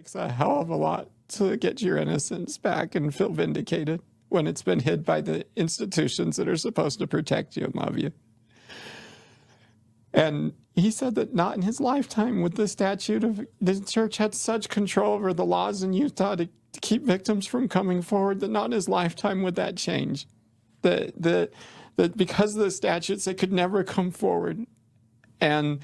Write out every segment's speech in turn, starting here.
takes a hell of a lot to get your innocence back and feel vindicated when it's been hid by the institutions that are supposed to protect you and love you. And he said that not in his lifetime would the statute of the church had such control over the laws in Utah to keep victims from coming forward, that not in his lifetime would that change. That because of the statutes, they could never come forward. And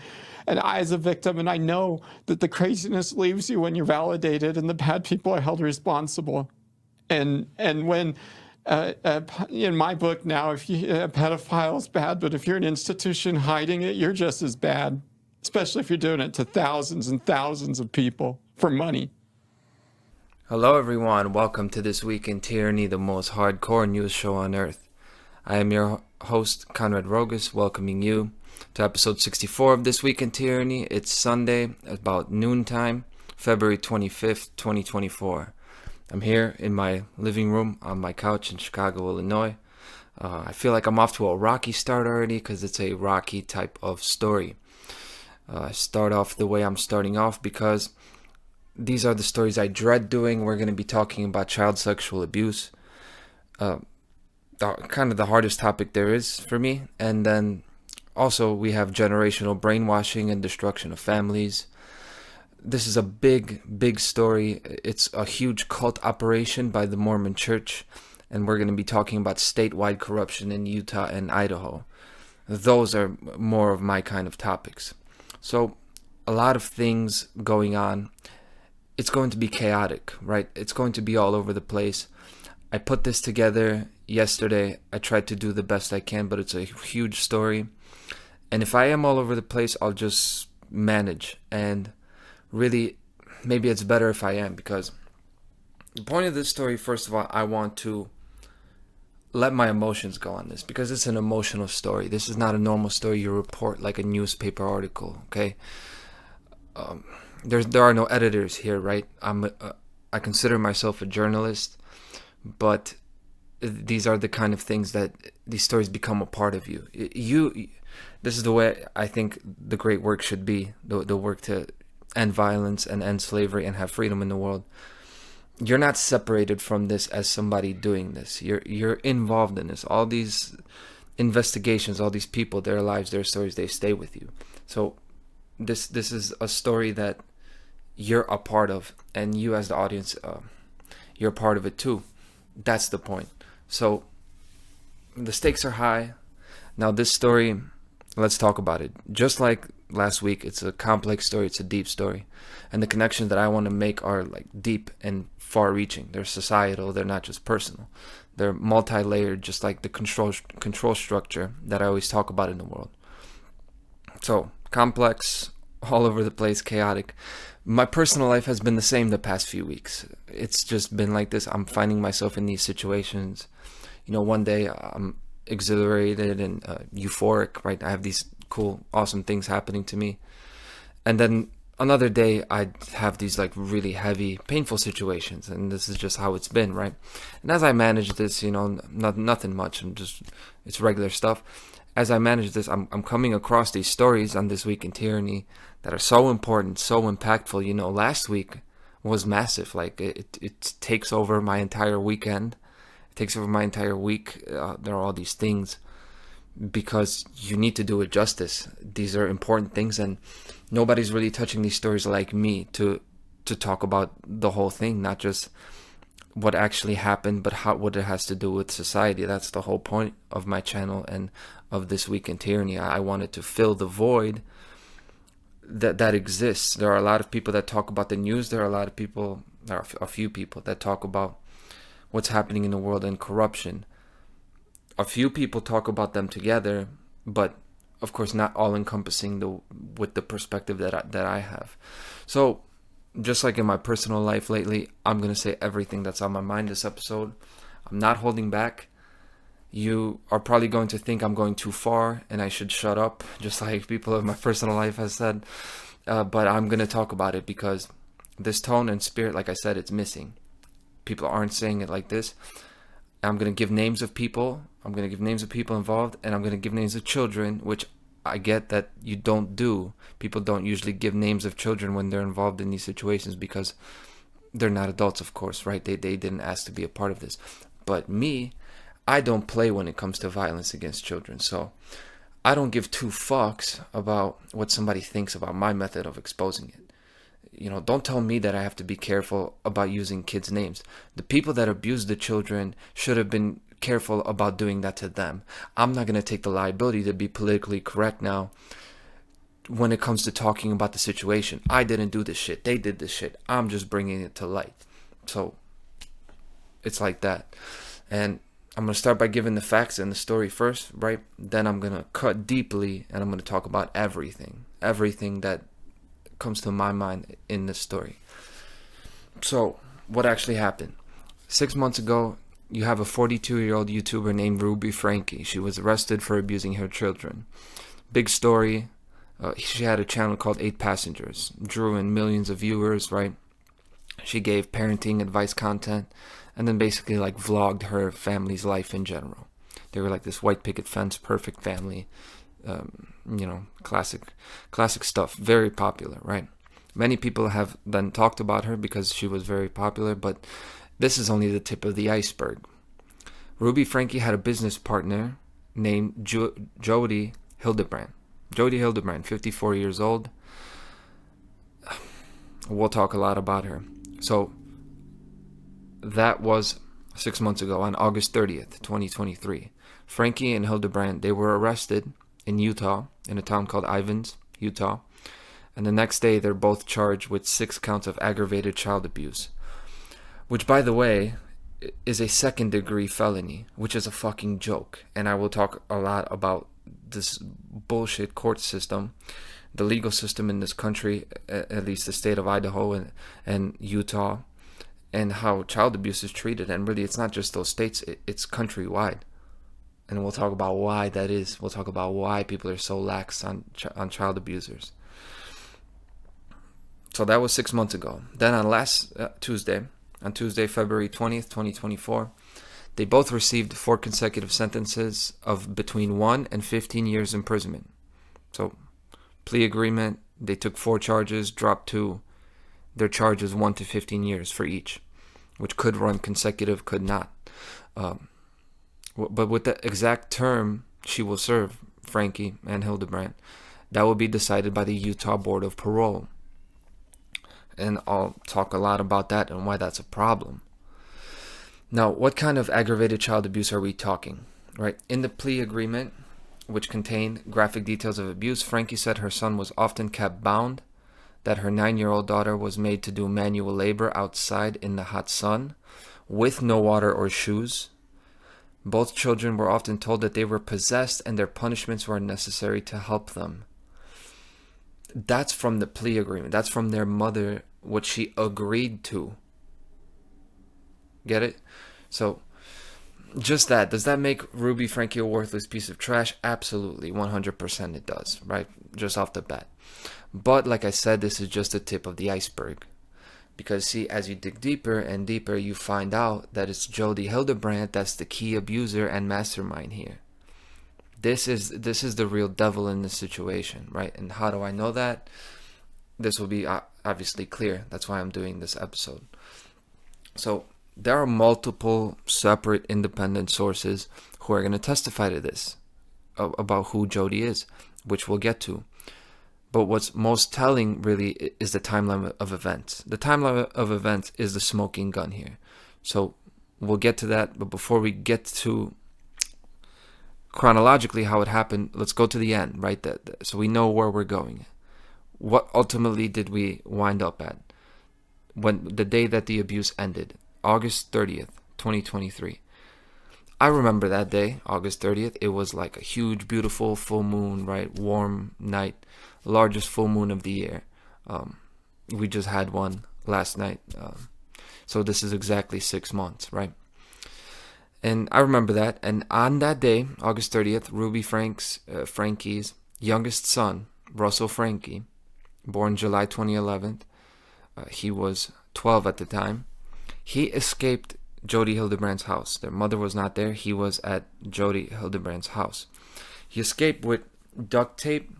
I, as a victim, and I know that the craziness leaves you when you're validated and the bad people are held responsible. And when, in my book now, if you a pedophile is bad, but if you're an institution hiding it, you're just as bad, especially if you're doing it to thousands and thousands of people for money. Hello everyone, welcome to This Week in Tyranny, the most hardcore news show on earth. I am your host, Konrad Rogoz, welcoming you to episode 64 of This Week in Tyranny. It's Sunday, about noontime, February 25th, 2024. I'm here in my living room on my couch in Chicago, Illinois. I feel like I'm off to a rocky start already because it's a rocky type of story. I start off the way I'm starting off because these are the stories I dread doing. We're going to be talking about child sexual abuse, kind of the hardest topic there is for me. And then also we have generational brainwashing and destruction of families. This is a big story. It's a huge cult operation by the Mormon church. And we're going to be talking about statewide corruption in Utah and Idaho. Those are more of my kind of topics. So a lot of things going on. It's going to be chaotic, right? It's going to be all over the place. I put this together yesterday. I tried to do the best I can, but it's a huge story. And if I am all over the place, I'll just manage. And really, maybe it's better if I am, because the point of this story, first of all, I want to let my emotions go on this, because it's an emotional story. This is not a normal story you report like a newspaper article, okay? There are no editors here, right? I consider myself a journalist, but these are the kind of things that these stories become a part of you. This is the way I think the great work should be, the work to end violence and end slavery and have freedom in the world. You're not separated from this as somebody doing this. You're involved in this. All these investigations, all these people, their lives, their stories, they stay with you. So this is a story that you're a part of, and you as the audience, you're a part of it too. That's the point. So the stakes are high. Now this story, let's talk about it. Just like last week, it's a complex story, it's a deep story. And the connections that I want to make are like deep and far-reaching. They're societal, they're not just personal. They're multi-layered, just like the control structure that I always talk about in the world. So, complex, all over the place, chaotic. My personal life has been the same the past few weeks. It's just been like this. I'm finding myself in these situations. You know, one day I'm exhilarated and euphoric, right? I have these cool, awesome things happening to me. And then another day I have these like really heavy, painful situations. And this is just how it's been, right? And as I manage this, you know, nothing much. It's regular stuff. As I manage this, I'm coming across these stories on This Week in Tyranny that are so important, so impactful. You know, last week was massive. Like it takes over my entire weekend. It takes over my entire week. There are all these things because you need to do it justice. These are important things, and nobody's really touching these stories like me to talk about the whole thing, not just what actually happened, but what it has to do with society. That's the whole point of my channel and of This Week in Tyranny. I wanted to fill the void that exists. There are a lot of people that talk about the news. There are a few people that talk about what's happening in the world and corruption. A few people talk about them together, but of course not all encompassing with the perspective that I have. So just like in my personal life lately, I'm going to say everything that's on my mind this episode. I'm not holding back. You are probably going to think I'm going too far and I should shut up, just like people in my personal life has said. But I'm going to talk about it because this tone and spirit, like I said, it's missing. People aren't saying it like this. I'm going to give names of people. I'm going to give names of people involved, and I'm going to give names of children, which I get that you don't do. People don't usually give names of children when they're involved in these situations because they're not adults, of course, right? They didn't ask to be a part of this. But me, I don't play when it comes to violence against children. So I don't give two fucks about what somebody thinks about my method of exposing it. Don't tell me that I have to be careful about using kids' names. The people that abused the children should have been careful about doing that to them. I'm not going to take the liability to be politically correct now when it comes to talking about the situation. I didn't do this shit. They did this shit. I'm just bringing it to light. So it's like that. And I'm going to start by giving the facts and the story first, right? Then I'm going to cut deeply and I'm going to talk about everything that comes to my mind in this story. So what actually happened? 6 months ago, you have a 42-year-old YouTuber named Ruby Franke. She was arrested for abusing her children. Big story. She had a channel called 8 Passengers. Drew in millions of viewers, right? She gave parenting advice content and then basically like vlogged her family's life in general. They were like this white picket fence, perfect family. Classic stuff. Very popular, right? Many people have then talked about her because she was very popular, but this is only the tip of the iceberg. Ruby Franke had a business partner named Jodi Hildebrandt. Jodi Hildebrandt, 54 years old. We'll talk a lot about her. So that was 6 months ago on August 30th, 2023. Franke and Hildebrandt, they were arrested in Utah, in a town called Ivins, Utah. And the next day, they're both charged with 6 counts of aggravated child abuse. Which, by the way, is a second-degree felony, which is a fucking joke. And I will talk a lot about this bullshit court system, the legal system in this country, at least the state of Idaho and Utah, and how child abuse is treated. And really, it's not just those states, it's countrywide. And we'll talk about why that is. We'll talk about why people are so lax on child abusers. So that was 6 months ago. Then on Tuesday, February 20th, 2024, they both received 4 consecutive sentences of between 1 and 15 years imprisonment. So, plea agreement, they took 4 charges, dropped 2. Their charges 1 to 15 years for each, which could run consecutive, could not. But with the exact term she will serve, Franke and Hildebrandt, that will be decided by the Utah Board of Parole. And I'll talk a lot about that and why that's a problem. Now, what kind of aggravated child abuse are we talking? Right? In the plea agreement, which contained graphic details of abuse, Franke said her son was often kept bound, that her 9-year-old daughter was made to do manual labor outside in the hot sun with no water or shoes. Both children were often told that they were possessed and their punishments were necessary to help them. That's from the plea agreement. That's from their mother, what she agreed to. Get it? So, just that. Does that make Ruby Franke a worthless piece of trash? Absolutely. 100% it does, right? Just off the bat. But, like I said, this is just the tip of the iceberg. Because, see, as you dig deeper and deeper, you find out that it's Jodi Hildebrandt that's the key abuser and mastermind here. This is the real devil in this situation, right? And how do I know that? This will be obviously clear. That's why I'm doing this episode. So there are multiple separate independent sources who are going to testify to this, about who Jodi is, which we'll get to. But what's most telling really is the timeline of events. The timeline of events is the smoking gun here. So we'll get to that. But before we get to chronologically how it happened, let's go to the end, right? So we know where we're going. What ultimately did we wind up at? When the day that the abuse ended, August 30th, 2023. I remember that day, August 30th. It was like a huge, beautiful full moon, right? Warm night, largest full moon of the year. We just had one last night. So this is exactly 6 months, right? And I remember that. And on that day, August 30th, Ruby Franke's youngest son, Russell Franke, born July 2011, he was 12 at the time. He escaped Jodi Hildebrandt's house. Their mother was not there. He was at Jodi Hildebrandt's house. He escaped with duct tape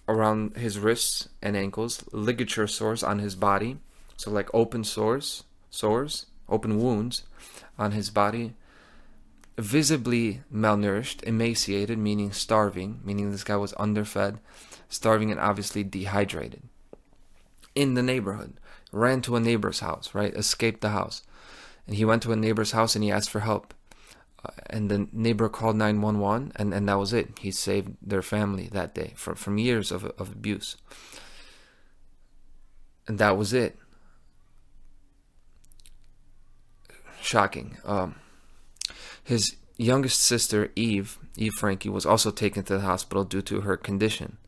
around his wrists and ankles, ligature sores on his body, So like open sores, open wounds on his body, visibly malnourished, emaciated, meaning starving, meaning this guy was underfed, starving, and obviously dehydrated. In the neighborhood, ran to a neighbor's house, right? Escaped the house. And he went to a neighbor's house and he asked for help. And the neighbor called 911, and that was it. He saved their family that day from years of abuse. And that was it. Shocking. His youngest sister, Eve Franke, was also taken to the hospital due to her condition.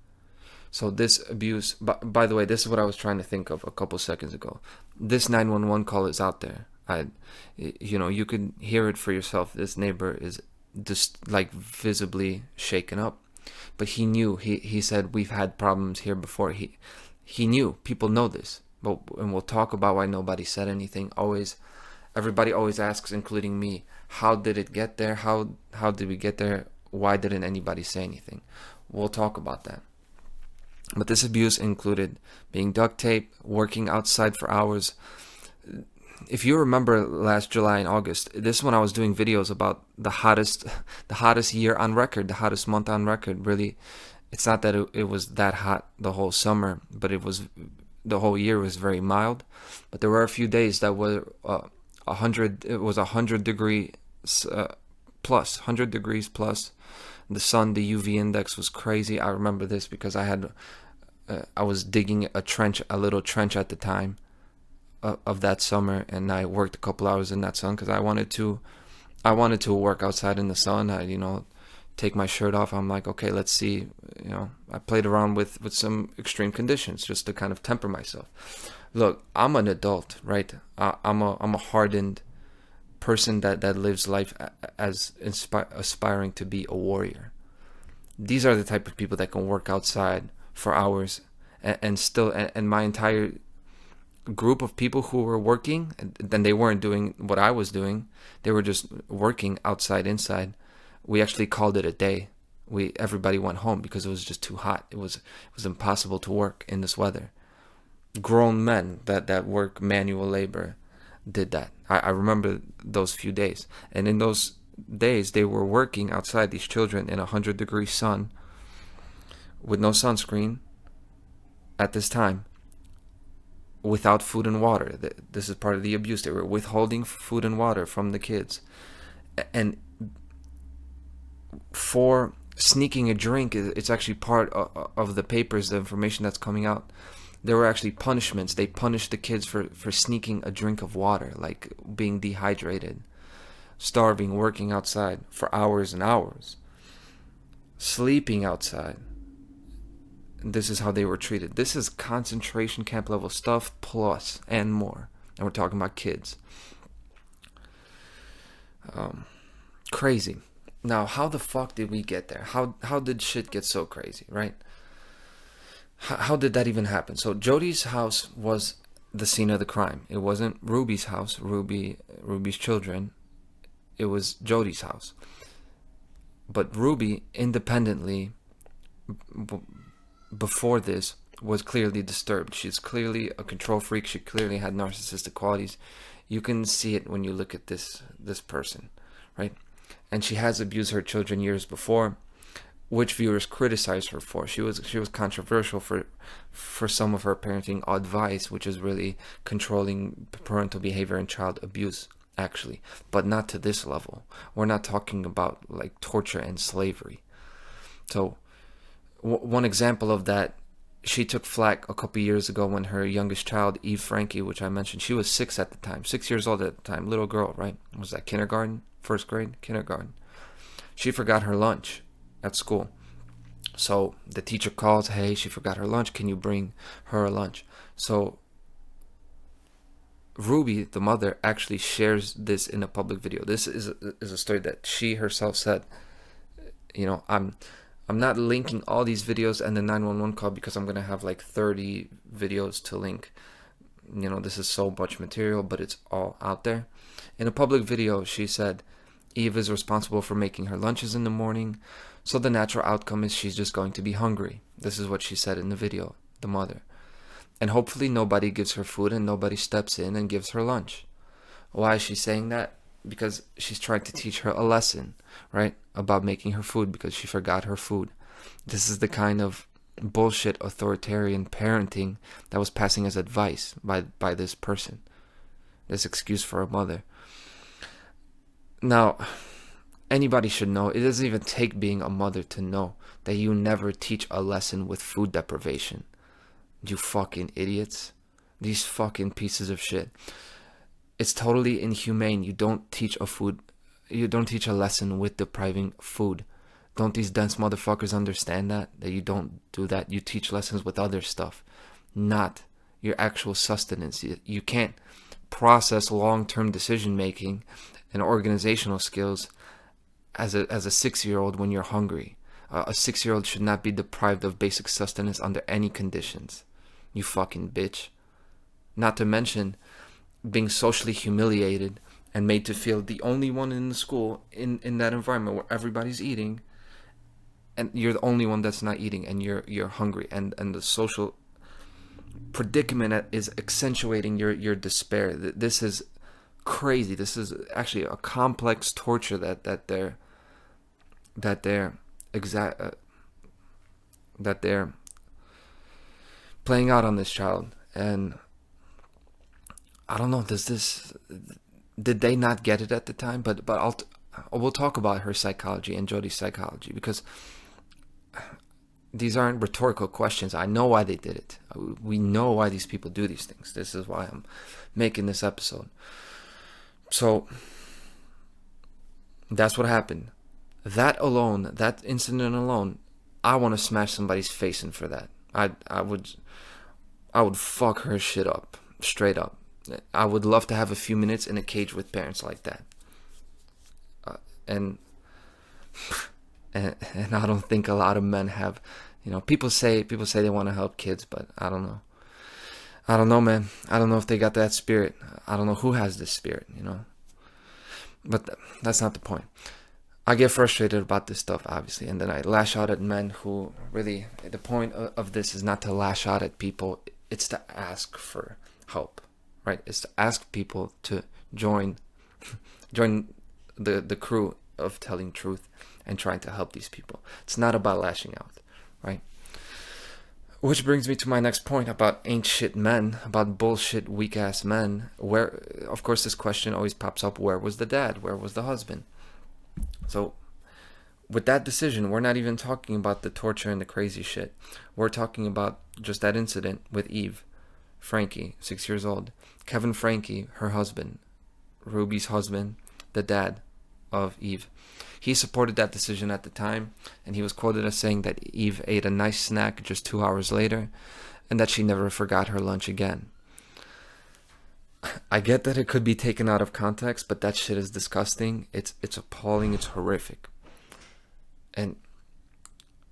So this abuse, by the way, this is what I was trying to think of a couple seconds ago. This 911 call is out there. You could hear it for yourself. This neighbor is just like visibly shaken up. But he knew, he said, we've had problems here before. He knew, people know this. And we'll talk about why nobody said anything. Everybody always asks, including me, how did it get there? How did we get there? Why didn't anybody say anything? We'll talk about that. But this abuse included being duct taped, working outside for hours. If you remember last July and August, this is when I was doing videos about the hottest year on record, the hottest month on record. Really, it's not that it was that hot the whole summer, but the whole year was very mild. But there were a few days that were 100. It was 100 degrees plus, 100 degrees plus. The sun, the UV index was crazy. I remember this because I was digging a little trench at the time of that summer, and I worked a couple hours in that sun because I wanted to work outside in the sun. Take my shirt off. I'm like, okay, let's see. I played around with some extreme conditions just to kind of temper myself. Look, I'm an adult, right? I'm a hardened person that lives life as aspiring to be a warrior. These are the type of people that can work outside for hours and my entire group of people who were working, and they weren't doing what I was doing. They were just working outside, inside. We actually called it a day. Everybody went home because it was just too hot. It was impossible to work in this weather. Grown men that work manual labor did that. I remember those few days. And in those days, they were working outside, these children, in 100-degree sun with no sunscreen at this time, without food and water. This is part of the abuse. They were withholding food and water from the kids. And for sneaking a drink, it's actually part of the papers, the information that's coming out. There were actually punishments. They punished the kids for sneaking a drink of water, like being dehydrated, starving, working outside for hours and hours, sleeping outside. This is how they were treated. This is concentration camp level stuff plus and more. And we're talking about kids. Crazy. Now, how the fuck did we get there? How did shit get so crazy, right? How did that even happen? So Jodi's house was the scene of the crime. It wasn't Ruby's house, Ruby's children. It was Jodi's house. But Ruby, independently, before this, was clearly disturbed. She's clearly a control freak. She clearly had narcissistic qualities. You can see it when you look at this person, right? And she has abused her children years before, which viewers criticize her for. She was controversial for some of her parenting advice, which is really controlling parental behavior and child abuse, actually, but not to this level. We're not talking about like torture and slavery. So one example of that, she took flack a couple years ago when her youngest child, Eve Franke, which I mentioned, she was 6 at the time, 6 years old at the time, little girl, right? Was that kindergarten? First grade? Kindergarten. She forgot her lunch at school. So the teacher calls, hey, she forgot her lunch. Can you bring her a lunch? So Ruby, the mother, actually shares this in a public video. This is a story that she herself said, I'm not linking all these videos and the 911 call because I'm going to have like 30 videos to link. This is so much material, but it's all out there. In a public video, she said, Eve is responsible for making her lunches in the morning, so the natural outcome is she's just going to be hungry. This is what she said in the video, the mother. And hopefully nobody gives her food and nobody steps in and gives her lunch. Why is she saying that? Because she's trying to teach her a lesson, right? About making her food because she forgot her food. This is the kind of bullshit authoritarian parenting that was passing as advice by this person. This excuse for a mother. Now, anybody should know, it doesn't even take being a mother to know that you never teach a lesson with food deprivation. You fucking idiots. These fucking pieces of shit. It's totally inhumane. You don't teach a lesson with depriving food. Don't these dense motherfuckers understand that you don't do that? You teach lessons with other stuff, not your actual sustenance. You can't process long-term decision making and organizational skills as a 6-year-old when you're hungry. A 6-year-old should not be deprived of basic sustenance under any conditions. You fucking bitch. Not to mention being socially humiliated and made to feel the only one in the school in that environment where everybody's eating and you're the only one that's not eating and you're hungry, and the social predicament is accentuating your despair. This is crazy. This is actually a complex torture that they're playing out on this child. And I don't know, did they not get it at the time? But we'll talk about her psychology and Jodi's psychology, because these aren't rhetorical questions. I know why they did it. We know why these people do these things. This is why I'm making this episode. So that's what happened. That alone, that incident alone, I want to smash somebody's face in for that. I would fuck her shit up, straight up. I would love to have a few minutes in a cage with parents like that. And I don't think a lot of men have. People say they want to help kids, but I don't know. I don't know, man. I don't know if they got that spirit. I don't know who has this spirit, But that's not the point. I get frustrated about this stuff, obviously, and then I lash out at men who really, the point of this is not to lash out at people, it's to ask for help, right? It's to ask people to join the crew of telling truth and trying to help these people. It's not about lashing out, right? Which brings me to my next point about ain't shit men, about bullshit weak ass men. Where, of course, this question always pops up: where was the dad? Where was the husband? So, with that decision, we're not even talking about the torture and the crazy shit. We're talking about just that incident with Eve, Franke, 6 years old. Kevin Franke, her husband, Ruby's husband, the dad of Eve. He supported that decision at the time, and he was quoted as saying that Eve ate a nice snack just 2 hours later, and that she never forgot her lunch again. I get that it could be taken out of context, but that shit is disgusting. It's appalling. It's horrific. And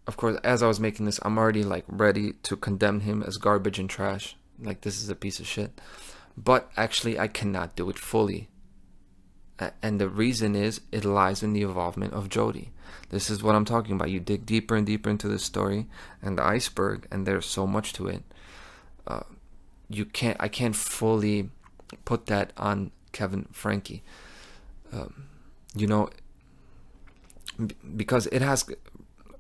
of course, as I was making this, I'm already ready to condemn him as garbage and trash. This is a piece of shit. But actually, I cannot do it fully. And the reason is, it lies in the involvement of Jodi. This is what I'm talking about. You dig deeper and deeper into this story and the iceberg, and there's so much to it. I can't fully put that on Kevin Franke. Because it has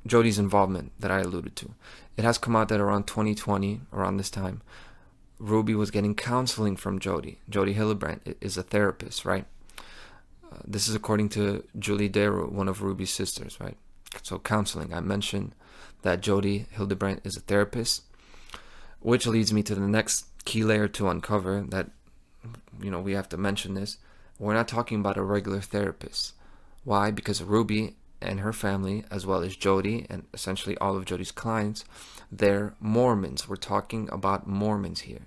Jodi's involvement that I alluded to. It has come out that around 2020, around this time, Ruby was getting counseling from Jodi. Jodi Hildebrandt is a therapist, right? This is according to Julie Daru, one of Ruby's sisters, right? So counseling. I mentioned that Jodi Hildebrandt is a therapist, which leads me to the next key layer to uncover that, we have to mention this. We're not talking about a regular therapist. Why? Because Ruby and her family, as well as Jodi and essentially all of Jodi's clients, they're Mormons. We're talking about Mormons here.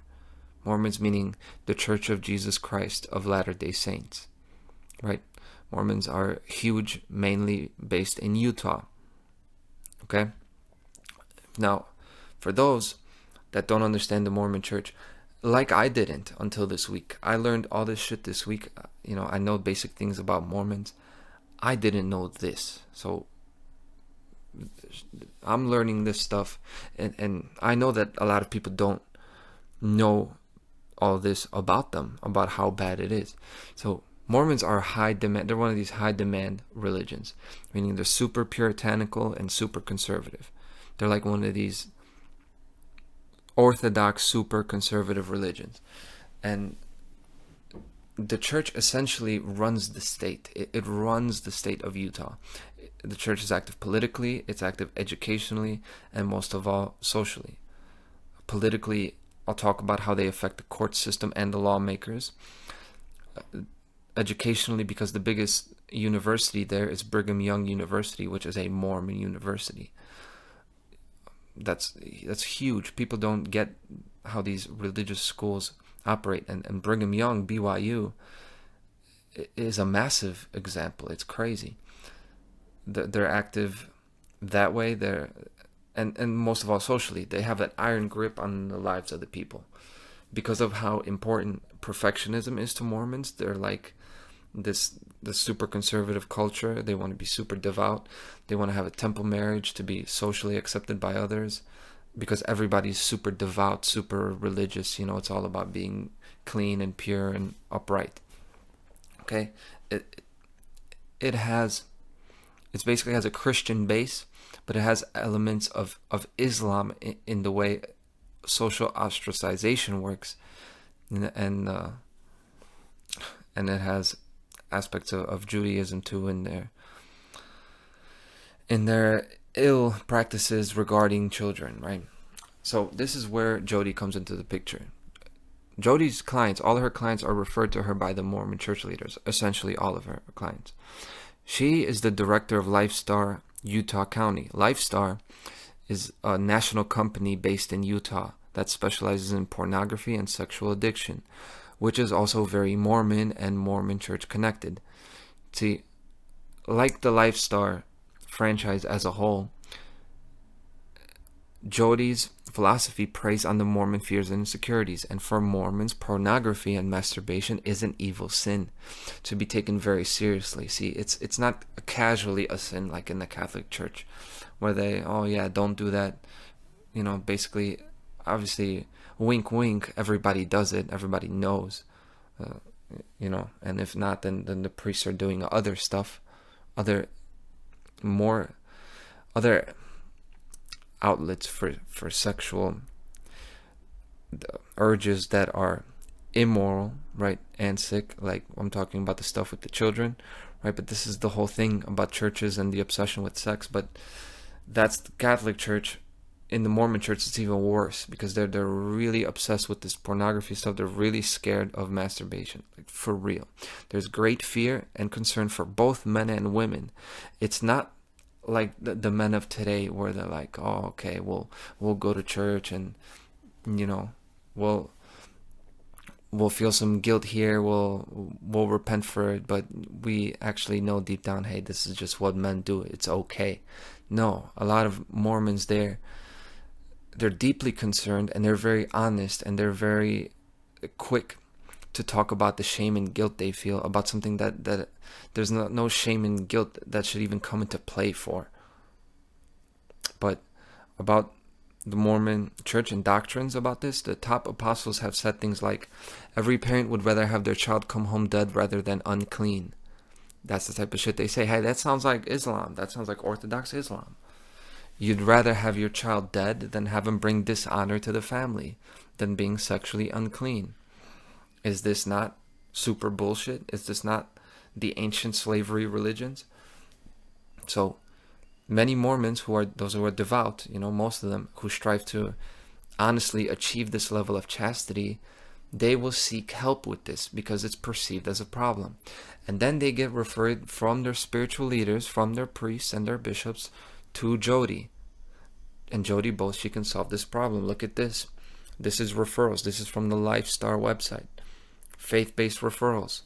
Mormons meaning the Church of Jesus Christ of Latter-day Saints. Right? Mormons are huge, mainly based in Utah. Okay? Now, for those that don't understand the Mormon church, like I didn't until this week. I learned all this shit this week. I know basic things about Mormons. I didn't know this. So I'm learning this stuff. And I know that a lot of people don't know all this about them, about how bad it is. So Mormons are high demand. They're one of these high demand religions, meaning they're super puritanical and super conservative. They're like one of these orthodox, super conservative religions. And the church essentially runs the state. It runs the state of Utah. The church is active politically, it's active educationally, and most of all, socially. Politically, I'll talk about how they affect the court system and the lawmakers. Educationally, because the biggest university there is Brigham Young University, which is a Mormon university. That's huge. People don't get how these religious schools operate, and Brigham Young, BYU, is a massive example. It's crazy. They're active that way. And most of all, socially, they have an iron grip on the lives of the people. Because of how important perfectionism is to Mormons, they're like this super conservative culture. They want to be super devout. They want to have a temple marriage to be socially accepted by others, because everybody's super devout, super religious. You know, it's all about being clean and pure and upright. Okay, it basically has a Christian base, but it has elements of Islam in the way social ostracization works, and it has aspects of Judaism too in their ill practices regarding children, right? So this is where Jodi comes into the picture. Jodi's clients, all of her clients are referred to her by the Mormon church leaders, essentially all of her clients. She is the director of LifeStar Utah County. LifeStar is a national company based in Utah that specializes in pornography and sexual addiction, which is also very Mormon and Mormon church connected. See, like the LifeStar franchise as a whole, Jodi's philosophy preys on the Mormon fears and insecurities, and for Mormons, pornography and masturbation is an evil sin to be taken very seriously. See, it's not casually a sin like in the Catholic Church, where they, oh yeah, don't do that. You know, basically, obviously, wink wink, everybody does it, everybody knows. You know, and if not, then the priests are doing other stuff, other outlets for sexual urges that are immoral, right, and sick. Like, I'm talking about the stuff with the children, right? But this is the whole thing about churches and the obsession with sex. But that's the Catholic Church. In the Mormon Church, it's even worse, because they're really obsessed with this pornography stuff. They're really scared of masturbation, like, for real. There's great fear and concern for both men and women. It's not like the men of today, where they're like, oh, okay, we'll go to church, and, you know, we'll feel some guilt here, we'll repent for it, but we actually know deep down, hey, this is just what men do, it's okay. No, a lot of Mormons, they're deeply concerned, and they're very honest, and they're very quick to talk about the shame and guilt they feel about something that there's no shame and guilt that should even come into play for. But about the Mormon church and doctrines about this, the top apostles have said things like, every parent would rather have their child come home dead rather than unclean. That's the type of shit they say. Hey, that sounds like Islam. That sounds like Orthodox Islam. You'd rather have your child dead than have him bring dishonor to the family, than being sexually unclean. Is this not super bullshit? Is this not the ancient slavery religions? So many Mormons, those who are devout, you know, most of them who strive to honestly achieve this level of chastity, they will seek help with this because it's perceived as a problem. And then they get referred from their spiritual leaders, from their priests and their bishops, to Jodi. And Jodi boasts she can solve this problem. Look at this. This is referrals. This is from the LifeStar website. Faith-based referrals.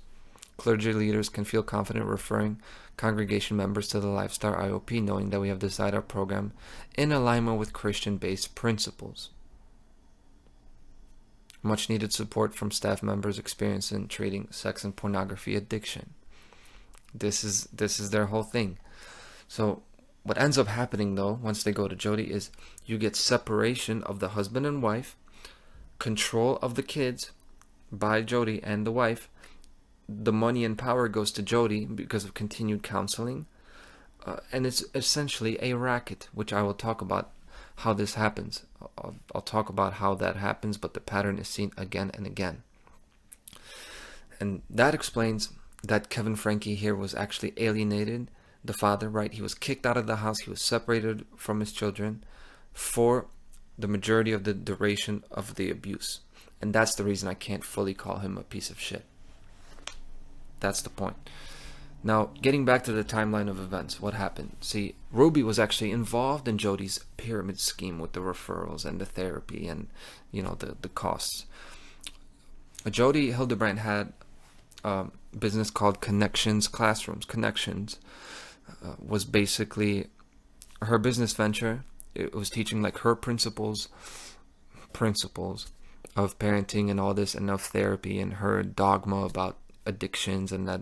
Clergy leaders can feel confident referring congregation members to the LifeStar IOP, knowing that we have designed our program in alignment with Christian-based principles. Much needed support from staff members experienced in treating sex and pornography addiction. This is their whole thing. So what ends up happening, though, once they go to Jodi, is you get separation of the husband and wife, control of the kids by Jodi and the wife. The money and power goes to Jodi because of continued counseling. And it's essentially a racket, which I will talk about how this happens. I'll talk about how that happens, but the pattern is seen again and again. And that explains that Kevin Franke here was actually alienated, the father, right? He was kicked out of the house. He was separated from his children for the majority of the duration of the abuse. And that's the reason I can't fully call him a piece of shit. That's the point. Now, getting back to the timeline of events, what happened? See, Ruby was actually involved in Jodi's pyramid scheme with the referrals and the therapy and, the costs. Jodi Hildebrandt had a business called Connections Classrooms. Connections was basically her business venture. It was teaching like her principles of parenting and all this, and of therapy, and her dogma about addictions, and that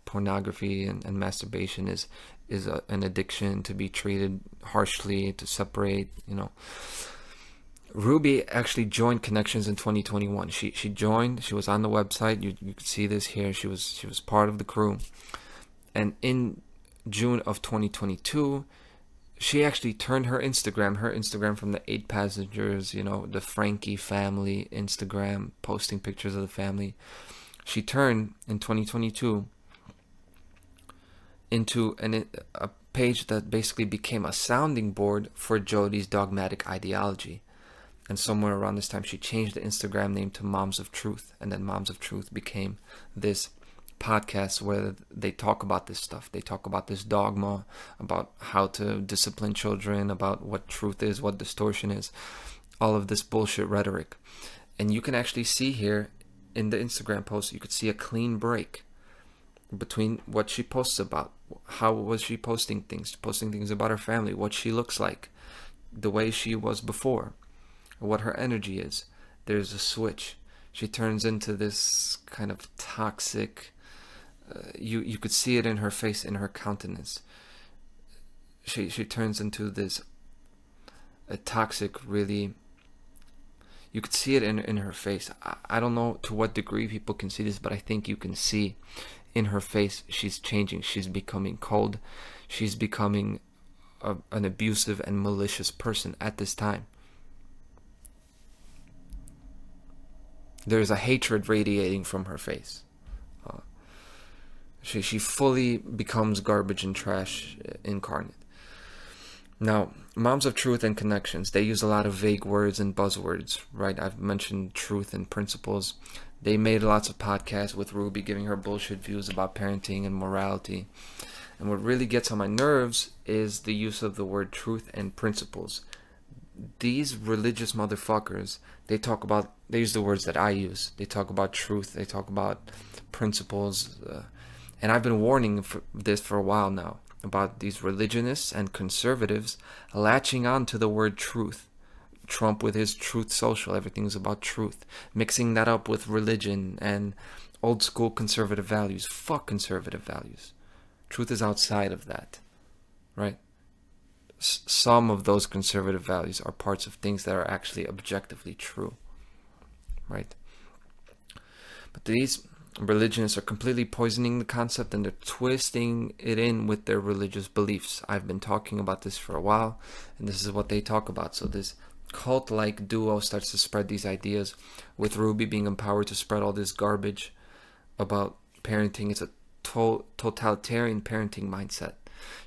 pornography and masturbation is an addiction to be treated harshly, to separate. Ruby actually joined Connections in 2021. She joined. She was on the website. You could see this here. She was part of the crew, and in June of 2022, she actually turned her Instagram from the 8 passengers, the Franke family Instagram, posting pictures of the family. She turned in 2022 into a page that basically became a sounding board for Jodi's dogmatic ideology. And somewhere around this time, she changed the Instagram name to Moms of Truth. And then Moms of Truth became this podcast where they talk about this stuff. They talk about this dogma, about how to discipline children, about what truth is, what distortion is, all of this bullshit rhetoric. And you can actually see here in the Instagram post, you could see a clean break between what she posts about. How was she posting things about her family, what she looks like, the way she was before, what her energy is. There's a switch. She turns into this kind of toxic, you could see it in her face, in her countenance. She turns into this a toxic, really. You could see it in her face. I don't know to what degree people can see this, but I think you can see in her face she's changing. She's becoming cold. She's becoming an abusive and malicious person at this time. There's a hatred radiating from her face. She fully becomes garbage and trash incarnate. Now, Moms of Truth and Connections, they use a lot of vague words and buzzwords, right? I've mentioned truth and principles. They made lots of podcasts with Ruby giving her bullshit views about parenting and morality. And what really gets on my nerves is the use of the word truth and principles. These religious motherfuckers, they use the words that I use. They talk about truth, they talk about principles, and I've been warning for this for a while now, about these religionists and conservatives latching on to the word truth. Trump with his Truth Social, everything's about truth. Mixing that up with religion and old school conservative values. Fuck conservative values. Truth is outside of that, right? Some of those conservative values are parts of things that are actually objectively true, right? But these religionists are completely poisoning the concept, and they're twisting it in with their religious beliefs. I've been talking about this for a while, and this is what they talk about. So this cult-like duo starts to spread these ideas, with Ruby being empowered to spread all this garbage about parenting. It's a totalitarian parenting mindset.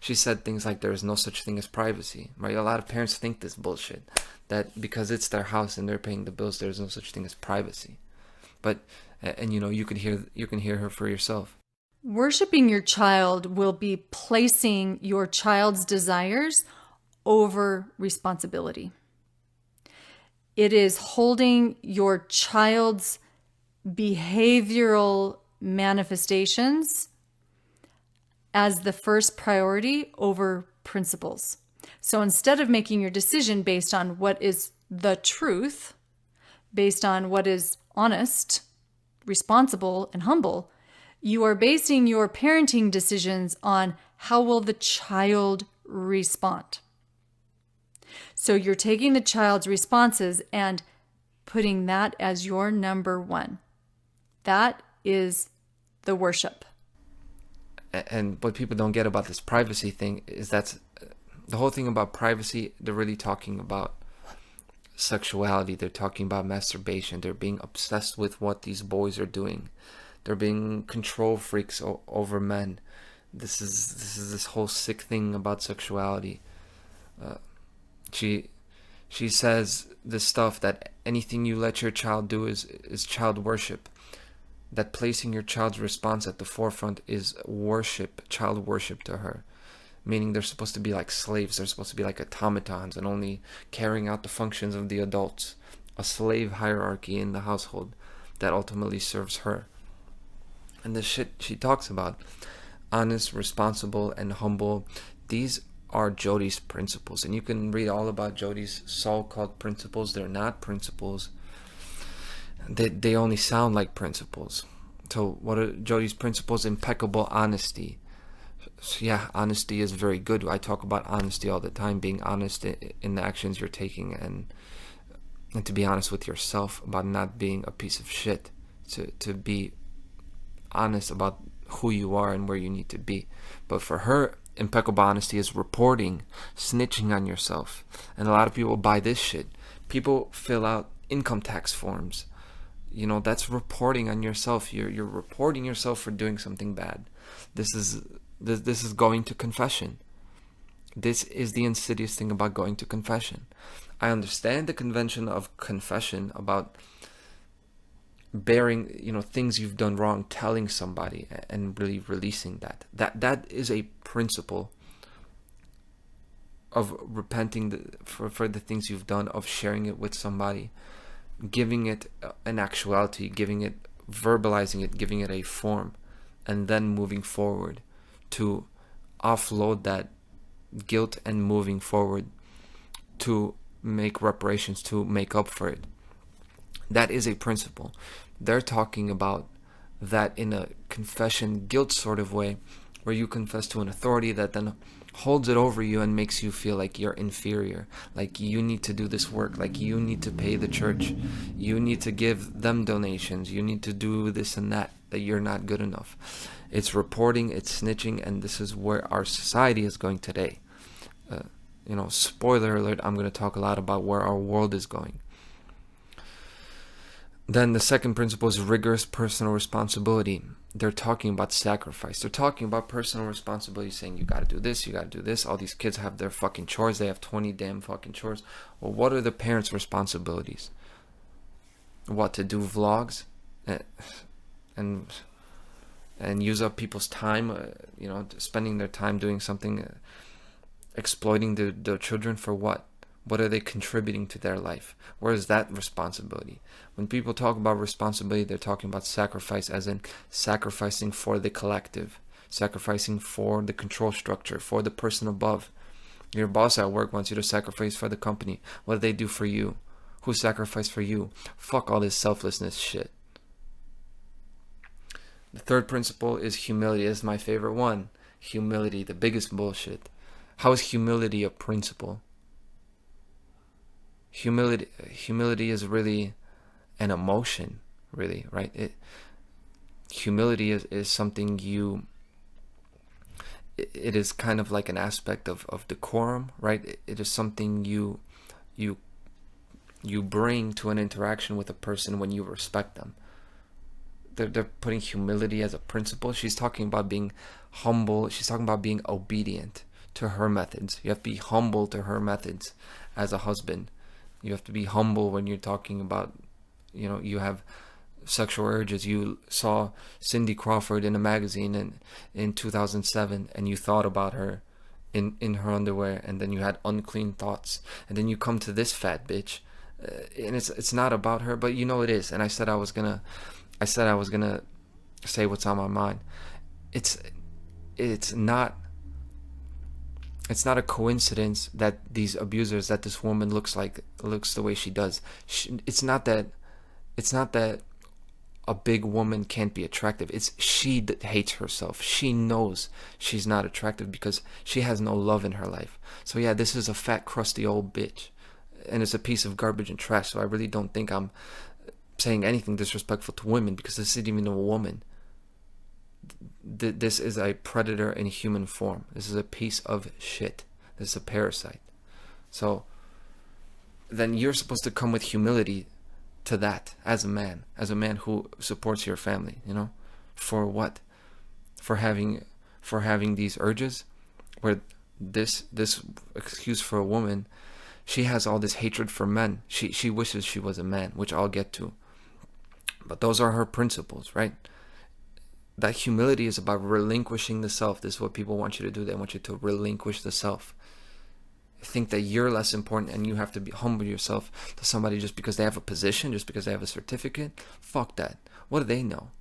She said things like there is no such thing as privacy, right? A lot of parents think this bullshit, that because it's their house and they're paying the bills, there's no such thing as privacy. But you can hear her for yourself. Worshipping your child will be placing your child's desires over responsibility. It is holding your child's behavioral manifestations as the first priority over principles. So instead of making your decision based on what is the truth, based on what is honest, responsible, and humble, you are basing your parenting decisions on how will the child respond. So you're taking the child's responses and putting that as your number one. That is the worship. And what people don't get about this privacy thing is that's the whole thing about privacy. They're really talking about sexuality. They're talking about masturbation. They're being obsessed with what these boys are doing. They're being control freaks over men. This is this whole sick thing about sexuality. She says this stuff that anything you let your child do is child worship. That placing your child's response at the forefront is worship, child worship to her. Meaning they're supposed to be like slaves. They're supposed to be like automatons and only carrying out the functions of the adults. A slave hierarchy in the household that ultimately serves her. And the shit she talks about, honest, responsible, and humble, these are Jodi's principles. And you can read all about Jodi's so-called principles. They're not principles. They only sound like principles. So what are Jodi's principles? Impeccable honesty. So yeah, honesty is very good. I talk about honesty all the time, being honest in the actions you're taking, and to be honest with yourself about not being a piece of shit. To be honest about who you are and where you need to be. But for her, impeccable honesty is reporting, snitching on yourself. And a lot of people buy this shit. People fill out income tax forms. You know, that's reporting on yourself. You're reporting yourself for doing something bad. This is going to confession. This is the insidious thing about going to confession. I understand the convention of confession about bearing, things you've done wrong, telling somebody and really releasing that. That is a principle of repenting for the things you've done, of sharing it with somebody, giving it an actuality, verbalizing it, giving it a form, and then moving forward to offload that guilt and moving forward to make reparations, to make up for it. That is a principle. They're talking about that in a confession guilt sort of way, where you confess to an authority that then holds it over you and makes you feel like you're inferior, like you need to do this work, like you need to pay the church, you need to give them donations, you need to do this and that you're not good enough. It's reporting, it's snitching, and this is where our society is going today. Spoiler alert, I'm going to talk a lot about where our world is going. Then the second principle is rigorous personal responsibility. They're talking about sacrifice. They're talking about personal responsibility, saying you got to do this, you got to do this. All these kids have their fucking chores. They have 20 damn fucking chores. Well, what are the parents' responsibilities? What, to do vlogs and use up people's time, spending their time doing something, exploiting their children for what? What are they contributing to their life? Where is that responsibility? When people talk about responsibility, they're talking about sacrifice, as in sacrificing for the collective, sacrificing for the control structure, for the person above. Your boss at work wants you to sacrifice for the company. What do they do for you? Who sacrificed for you? Fuck all this selflessness shit. The third principle is humility. This is my favorite one. Humility, the biggest bullshit. How is humility a principle? Humility is really an emotion, really, right? Humility is something it is kind of like an aspect of decorum, right? It is something you bring to an interaction with a person when you respect them. They're putting humility as a principle. She's talking about being humble. She's talking about being obedient to her methods. You have to be humble to her methods as a husband. You have to be humble when you're talking about, you have sexual urges. You saw Cindy Crawford in a magazine in 2007, and you thought about her in her underwear, and then you had unclean thoughts, and then you come to this fat bitch, and it's not about her, but it is. And I said I was gonna say what's on my mind. It's not a coincidence that these abusers, that this woman looks the way she does. It's not that a big woman can't be attractive. It's she that hates herself. She knows she's not attractive because she has no love in her life. So yeah, this is a fat, crusty old bitch. and it's a piece of garbage and trash. So I really don't think I'm saying anything disrespectful to women, because this isn't even a woman. This is a predator in human form. This is a piece of shit. This is a parasite. So then you're supposed to come with humility to that as a man who supports your family, you know? For what? For having these urges, where this excuse for a woman, she has all this hatred for men. She wishes she was a man, which I'll get to. But those are her principles, right? That humility is about relinquishing the self. This is what people want you to do. They want you to relinquish the self. Think that you're less important and you have to humble yourself to somebody just because they have a position, just because they have a certificate. Fuck that. What do they know?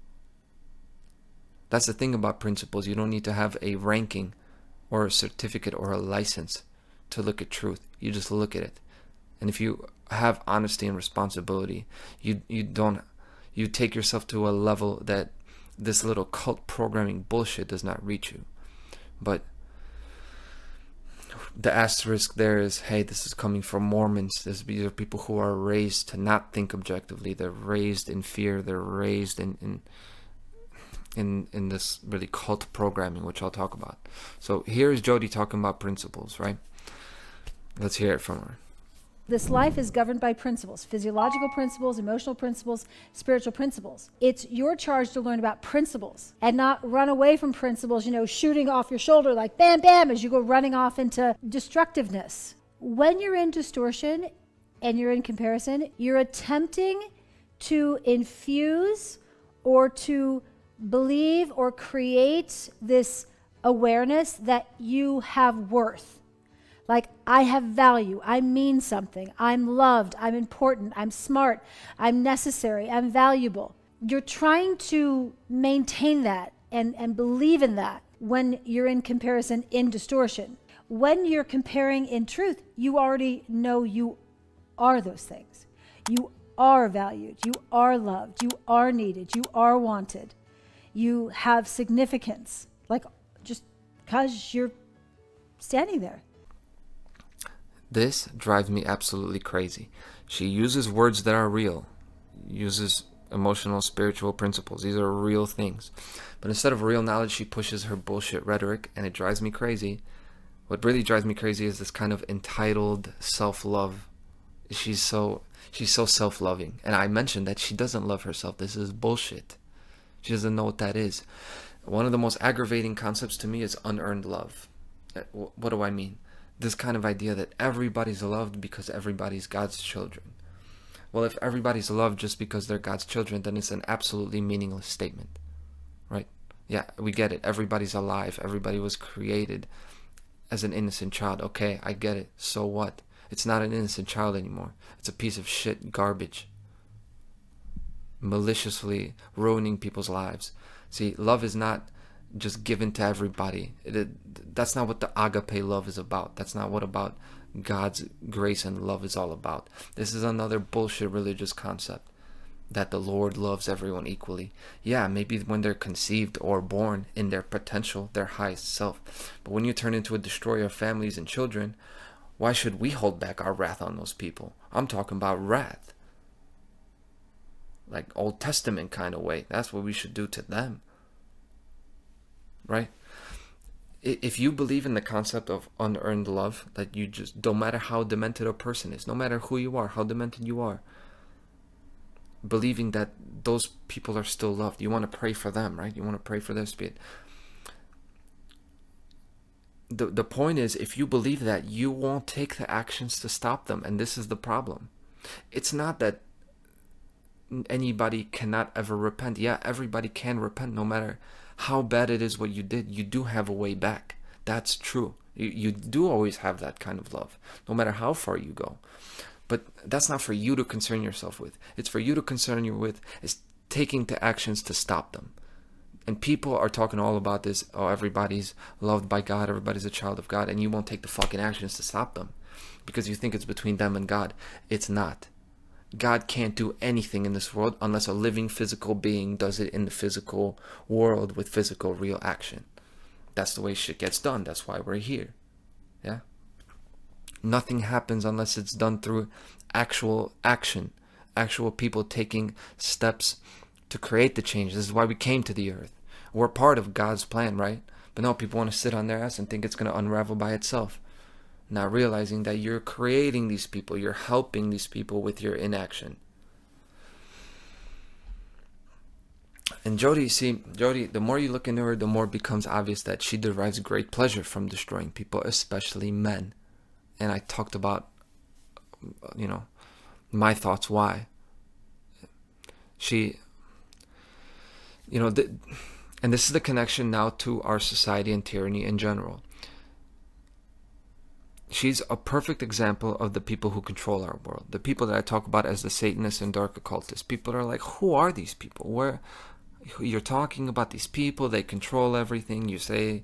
That's the thing about principles. You don't need to have a ranking or a certificate or a license to look at truth. You just look at it. And if you have honesty and responsibility, you take yourself to a level that this little cult programming bullshit does not reach you. But the asterisk there is, hey, this is coming from Mormons. These are people who are raised to not think objectively. They're raised in fear. They're raised in this really cult programming, which I'll talk about. So here's Jodi talking about principles, right? Let's hear it from her. This life is governed by principles, physiological principles, emotional principles, spiritual principles. It's your charge to learn about principles and not run away from principles, shooting off your shoulder like bam, bam, as you go running off into destructiveness. When you're in distortion and you're in comparison, you're attempting to infuse or to believe or create this awareness that you have worth. Like, I have value, I mean something, I'm loved, I'm important, I'm smart, I'm necessary, I'm valuable. You're trying to maintain that and believe in that when you're in comparison in distortion. When you're comparing in truth, you already know you are those things. You are valued, you are loved, you are needed, you are wanted. You have significance, like just because you're standing there. This drives me absolutely crazy. She uses words that are real, uses emotional, spiritual principles. These are real things. But instead of real knowledge, she pushes her bullshit rhetoric, and it drives me crazy. What really drives me crazy is this kind of entitled self-love. She's so self-loving. And I mentioned that she doesn't love herself. This is bullshit. She doesn't know what that is. One of the most aggravating concepts to me is unearned love. What do I mean? This kind of idea that everybody's loved because everybody's God's children. Well, if everybody's loved just because they're God's children, then it's an absolutely meaningless statement, right? Yeah, we get it. Everybody's alive. Everybody was created as an innocent child. Okay, I get it. So what? It's not an innocent child anymore. It's a piece of shit garbage, maliciously ruining people's lives. See, love is not just given to everybody. That's not what the agape love is about. That's not what about God's grace and love is all about. This is another bullshit religious concept that the Lord loves everyone equally. Yeah, maybe when they're conceived or born in their potential, their highest self. But when you turn into a destroyer of families and children, why should we hold back our wrath on those people? I'm talking about wrath. Like Old Testament kind of way. That's what we should do to them. Right? If you believe in the concept of unearned love, that you just, no matter how demented a person is, no matter who you are, how demented you are, believing that those people are still loved, you want to pray for them, right? You want to pray for their spirit. The point is, if you believe that, you won't take the actions to stop them, and this is the problem. It's not that anybody cannot ever repent. Yeah, everybody can repent, no matter how bad it is what you did. You do have a way back. That's true. You do always have that kind of love, no matter how far you go. But that's not for you to concern yourself with. It's for you to concern you with is taking the actions to stop them. And people are talking all about this. Oh, everybody's loved by God. Everybody's a child of God. And you won't take the fucking actions to stop them because you think it's between them and God. It's not. God can't do anything in this world unless a living physical being does it in the physical world with physical real action. That's the way shit gets done. That's why we're here. Yeah? Nothing happens unless it's done through actual action, actual people taking steps to create the change. This is why we came to the earth. We're part of God's plan, right? But no, people want to sit on their ass and think it's going to unravel by itself, not realizing that you're creating these people, you're helping these people with your inaction. And Jodi, the more you look into her, the more it becomes obvious that she derives great pleasure from destroying people, especially men. And I talked about, my thoughts why. She, and this is the connection now to our society and tyranny in general. She's a perfect example of the people who control our world. The people that I talk about as the Satanists and dark occultists. People are like, who are these people? Where you're talking about these people, they control everything. You say,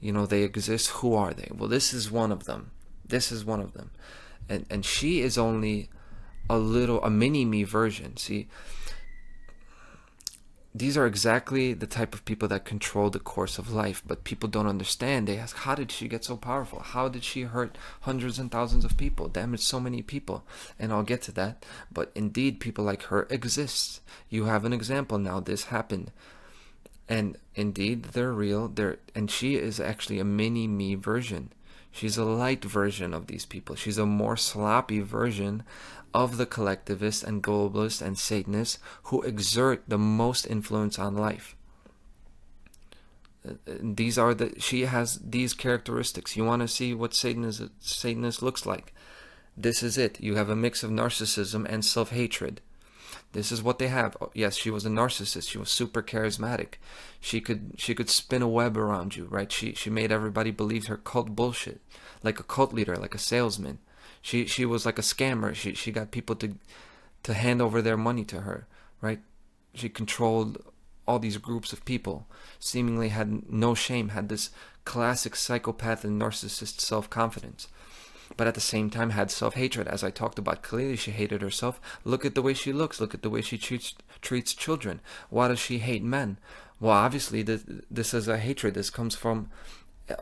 they exist. Who are they? Well, this is one of them. This is one of them. And she is only a mini-me version. See, these are exactly the type of people that control the course of life, but people don't understand. They ask, how did she get so powerful? How did she hurt hundreds and thousands of people, damage so many people? And I'll get to that. But indeed, people like her exist. You have an example now. This happened. And indeed, they're real. And she is actually a mini-me version. She's a light version of these people. She's a more sloppy version of the collectivists and globalists and Satanists who exert the most influence on life. She has these characteristics. You want to see what Satanist looks like? This is it. You have a mix of narcissism and self-hatred. This is what they have. Yes, she was a narcissist. She was super charismatic. She could spin a web around you, right? She made everybody believe her cult bullshit, like a cult leader, like a salesman. She was like a scammer. She got people to hand over their money to her, right? She controlled all these groups of people, seemingly had no shame, had this classic psychopath and narcissist self-confidence. But at the same time had self-hatred, as I talked about. Clearly she hated herself. Look at the way she looks. Look at the way she treats children. Why does she hate men? Well, obviously this is a hatred. This comes from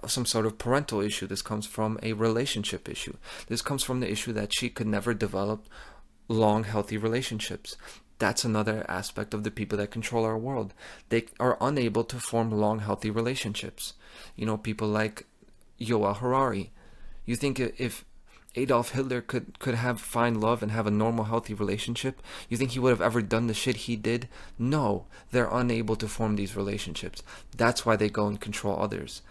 some sort of parental issue. This comes from a relationship issue. This comes from the issue that she could never develop long, healthy relationships. That's another aspect of the people that control our world. They are unable to form long, healthy relationships. People like Yuval Harari. You think if Adolf Hitler could find love and have a normal, healthy relationship, you think he would have ever done the shit he did? No, they're unable to form these relationships. That's why they go and control others.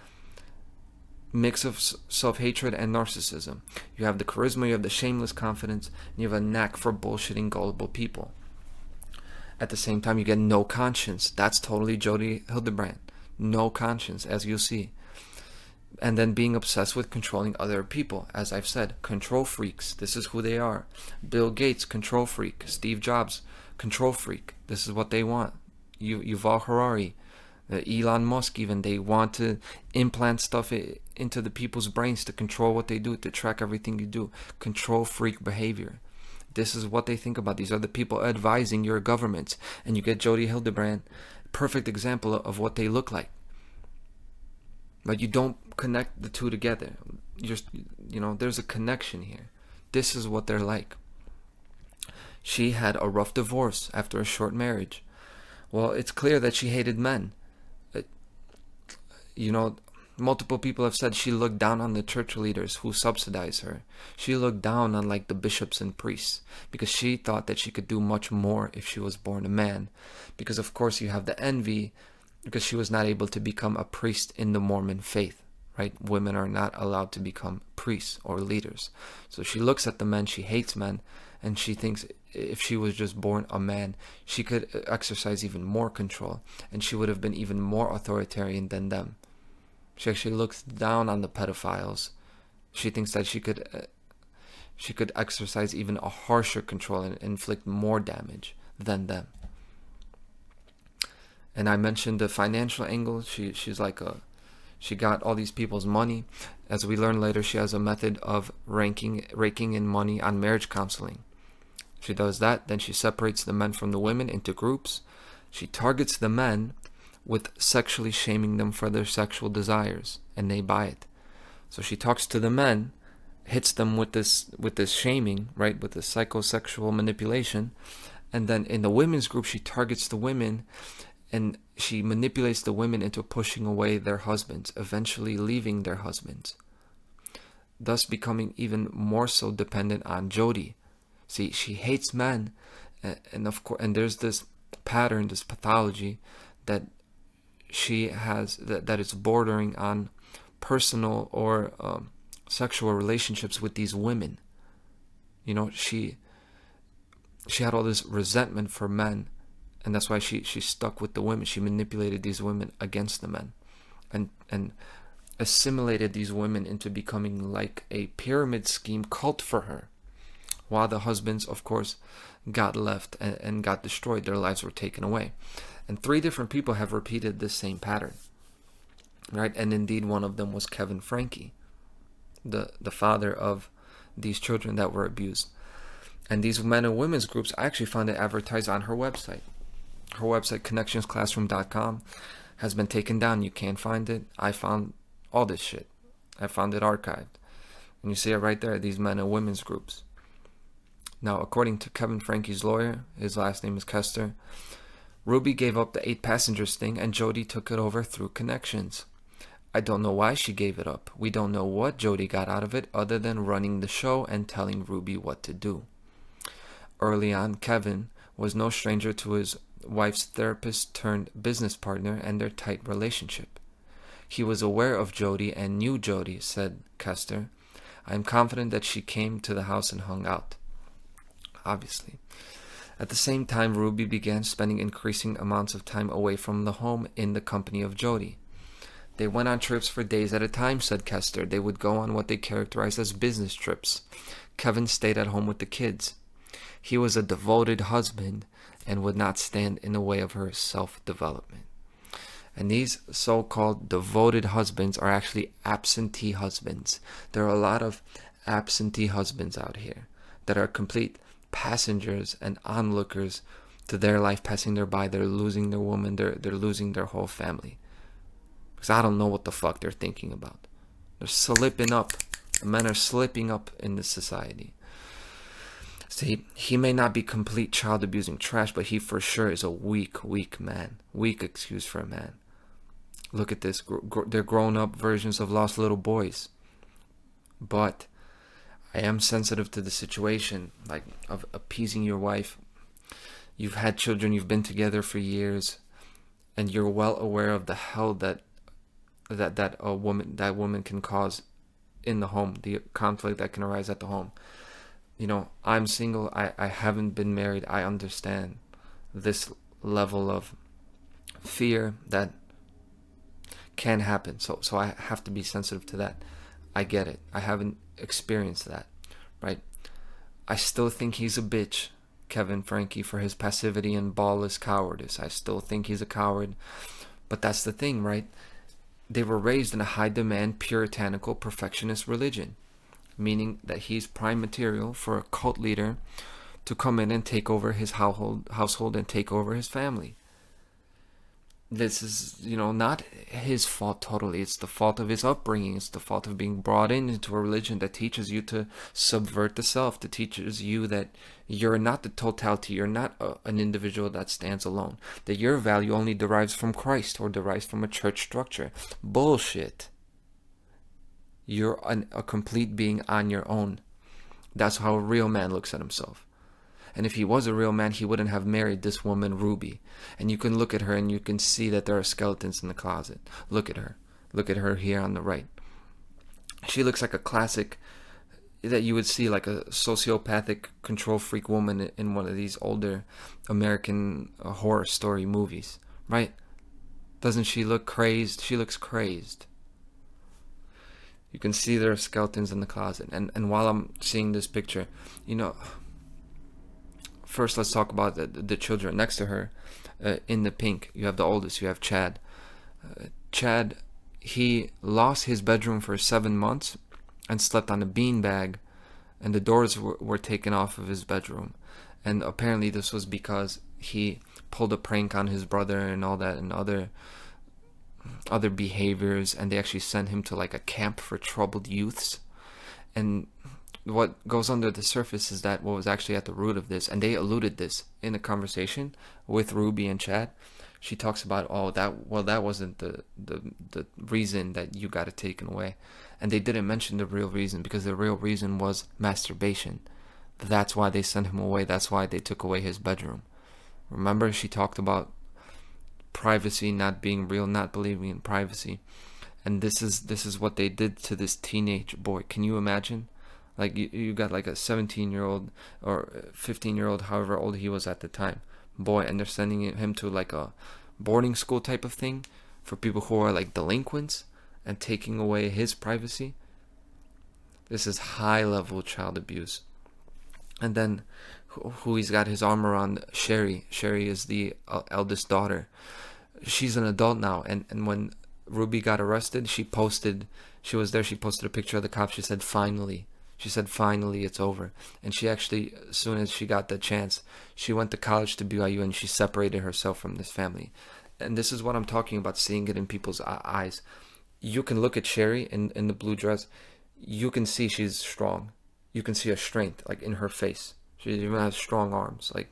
Mix of self-hatred and narcissism. You have the charisma, you have the shameless confidence, and you have a knack for bullshitting gullible people. At the same time, you get no conscience. That's totally Jodi Hildebrandt. No conscience, as you'll see. And then being obsessed with controlling other people. As I've said, control freaks. This is who they are. Bill Gates, control freak. Steve Jobs, control freak. This is what they want. Yuval Harari, Elon Musk even, they want to implant stuff into the people's brains to control what they do, to track everything you do. Control freak behavior. This is what they think about. These are the people advising your governments. And you get Jodi Hildebrandt, perfect example of what they look like. But you don't connect the two together. There's a connection here. This is what they're like. She had a rough divorce after a short marriage. Well, it's clear that she hated men. Multiple people have said she looked down on the church leaders who subsidize her. She looked down on the bishops and priests because she thought that she could do much more if she was born a man. Because of course you have the envy because she was not able to become a priest in the Mormon faith, right? Women are not allowed to become priests or leaders. So she looks at the men, she hates men, and she thinks if she was just born a man, she could exercise even more control, and she would have been even more authoritarian than them. She actually looks down on the pedophiles. She thinks that she could exercise even a harsher control and inflict more damage than them. And I mentioned the financial angle. She's like she got all these people's money. As we learn later, she has a method of raking in money on marriage counseling. She does that, then she separates the men from the women into groups. She targets the men with sexually shaming them for their sexual desires, and they buy it. So she talks to the men hits them with this shaming, right, with this psychosexual manipulation. And then in the women's group, she targets the women, and she manipulates the women into pushing away their husbands, eventually leaving their husbands, thus becoming even more so dependent on Jodi. See, she hates men, and of course, and there's this pattern, this pathology that she has that is bordering on personal or sexual relationships with these women. You know, she had all this resentment for men, and that's why she stuck with the women. She manipulated these women against the men, and assimilated these women into becoming like a pyramid scheme cult for her, while the husbands, of course, got left and got destroyed. Their lives were taken away. And 3 different people have repeated this same pattern, right? And indeed, one of them was Kevin Franke, the father of these children that were abused. And these men and women's groups, I actually found it advertised on her website. Her website, connectionsclassroom.com, has been taken down. You can't find it. I found all this shit. I found it archived. And you see it right there, these men and women's groups. Now, according to Kevin Franke's lawyer, his last name is Kester, Ruby gave up the 8 passengers thing and Jodi took it over through connections. I don't know why she gave it up. We don't know what Jodi got out of it other than running the show and telling Ruby what to do. Early on, Kevin was no stranger to his wife's therapist turned business partner and their tight relationship. He was aware of Jodi and knew Jodi, said Kester. I am confident that she came to the house and hung out. Obviously. At the same time, Ruby began spending increasing amounts of time away from the home in the company of Jodi. They went on trips for days at a time, said Kester. They would go on what they characterized as business trips. Kevin stayed at home with the kids. He was a devoted husband and would not stand in the way of her self-development. And these so-called devoted husbands are actually absentee husbands. There are a lot of absentee husbands out here that are complete passengers and onlookers to their life passing their by. They're losing their woman. They're losing their whole family. Because I don't know what the fuck they're thinking about. They're slipping up. The men are slipping up in this society. See, he may not be complete child abusing trash, but he for sure is a weak man. Weak excuse for a man. Look at this. They're grown up versions of lost little boys. But I am sensitive to the situation, like of appeasing your wife. You've had children, you've been together for years, and you're well aware of the hell that woman can cause in the home, the conflict that can arise at the home. You know, I'm single, I haven't been married. I understand this level of fear that can happen. So I have to be sensitive to that. I get it. I haven't experienced that, right? I still think he's a bitch, Kevin Franke, for his passivity and ballless cowardice. I still think he's a coward. But that's the thing, right? They were raised in a high-demand, puritanical, perfectionist religion, meaning that he's prime material for a cult leader to come in and take over his household and take over his family. This is, not his fault totally. It's the fault of his upbringing. It's the fault of being brought into a religion that teaches you to subvert the self, that teaches you that you're not the totality, you're not an individual that stands alone, that your value only derives from Christ or derives from a church structure. Bullshit. You're a complete being on your own. That's how a real man looks at himself. And if he was a real man, he wouldn't have married this woman, Ruby. And you can look at her and you can see that there are skeletons in the closet. Look at her. Look at her here on the right. She looks like a classic that you would see, like a sociopathic control freak woman in one of these older American horror story movies, right? Doesn't she look crazed? She looks crazed. You can see there are skeletons in the closet. And while I'm seeing this picture, first, let's talk about the children next to her. In the pink, you have the oldest, you have Chad. Chad, he lost his bedroom for 7 months and slept on a beanbag, and the doors were taken off of his bedroom. And apparently this was because he pulled a prank on his brother and all that, and other behaviors, and they actually sent him to like a camp for troubled youths. And what goes under the surface is that what was actually at the root of this, and they alluded this in a conversation with Ruby and Chad. She talks about, that wasn't the reason that you got it taken away. And they didn't mention the real reason, because the real reason was masturbation. That's why they sent him away. That's why they took away his bedroom. Remember, she talked about privacy not being real, not believing in privacy. And this is what they did to this teenage boy. Can you imagine? Like, you got like a 17-year-old or 15-year-old, however old he was at the time, boy, and they're sending him to like a boarding school type of thing for people who are like delinquents, and taking away his privacy. This is high-level child abuse. And then who he's got his arm around, Sherry. Sherry is the eldest daughter. She's an adult now, and when Ruby got arrested, she posted a picture of the cops. She said, finally, it's over. And she actually, as soon as she got the chance, she went to college to BYU, and she separated herself from this family. And this is what I'm talking about, seeing it in people's eyes. You can look at Sherry in the blue dress. You can see she's strong. You can see a strength, like, in her face. She even has strong arms. Like,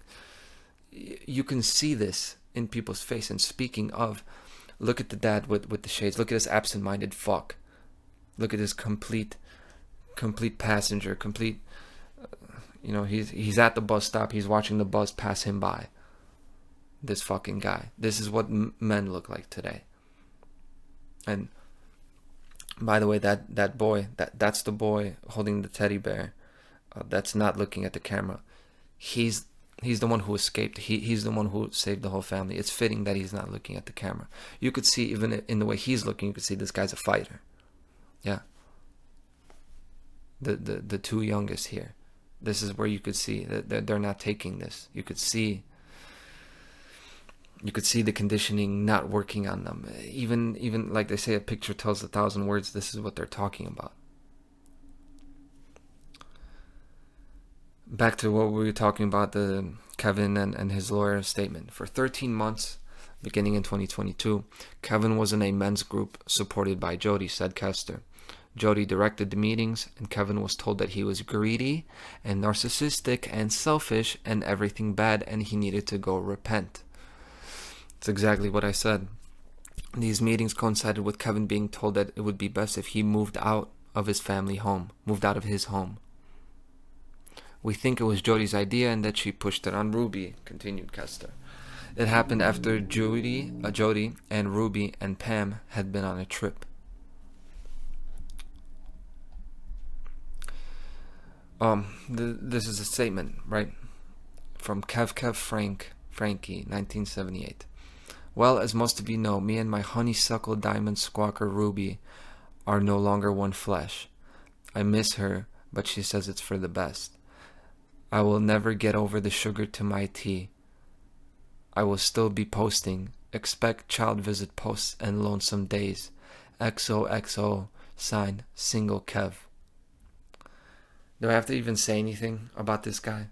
you can see this in people's face. And speaking of, look at the dad with the shades. Look at this absent-minded fuck. Look at this complete passenger. He's at the bus stop. He's watching the bus pass him by. This fucking guy. This is what men look like today. And by the way, that boy, that's the boy holding the teddy bear. That's not looking at the camera. He's the one who escaped. He's the one who saved the whole family. It's fitting that he's not looking at the camera. You could see, even in the way he's looking, you could see this guy's a fighter. Yeah. The two youngest here. This is where you could see that they're not taking this. You could see the conditioning not working on them. Even like they say, a picture tells 1,000 words. This is what they're talking about. Back to what we were talking about, the Kevin and his lawyer statement. For 13 months, beginning in 2022, Kevin was in a men's group supported by Jodi, said Kester. Jodi directed the meetings, and Kevin was told that he was greedy and narcissistic and selfish and everything bad, and he needed to go repent. It's exactly what I said. These meetings coincided with Kevin being told that it would be best if he moved out of his family home, moved out of his home. We think it was Jodi's idea and that she pushed it on Ruby, continued Kester. It happened after Jodi and Ruby and Pam had been on a trip. This is a statement, right? From Franke, 1978. Well, as most of you know, me and my honeysuckle diamond squawker Ruby are no longer one flesh. I miss her, but she says it's for the best. I will never get over the sugar to my tea. I will still be posting. Expect child visit posts and lonesome days. XOXO, signed, single Kev. Do I have to even say anything about this guy?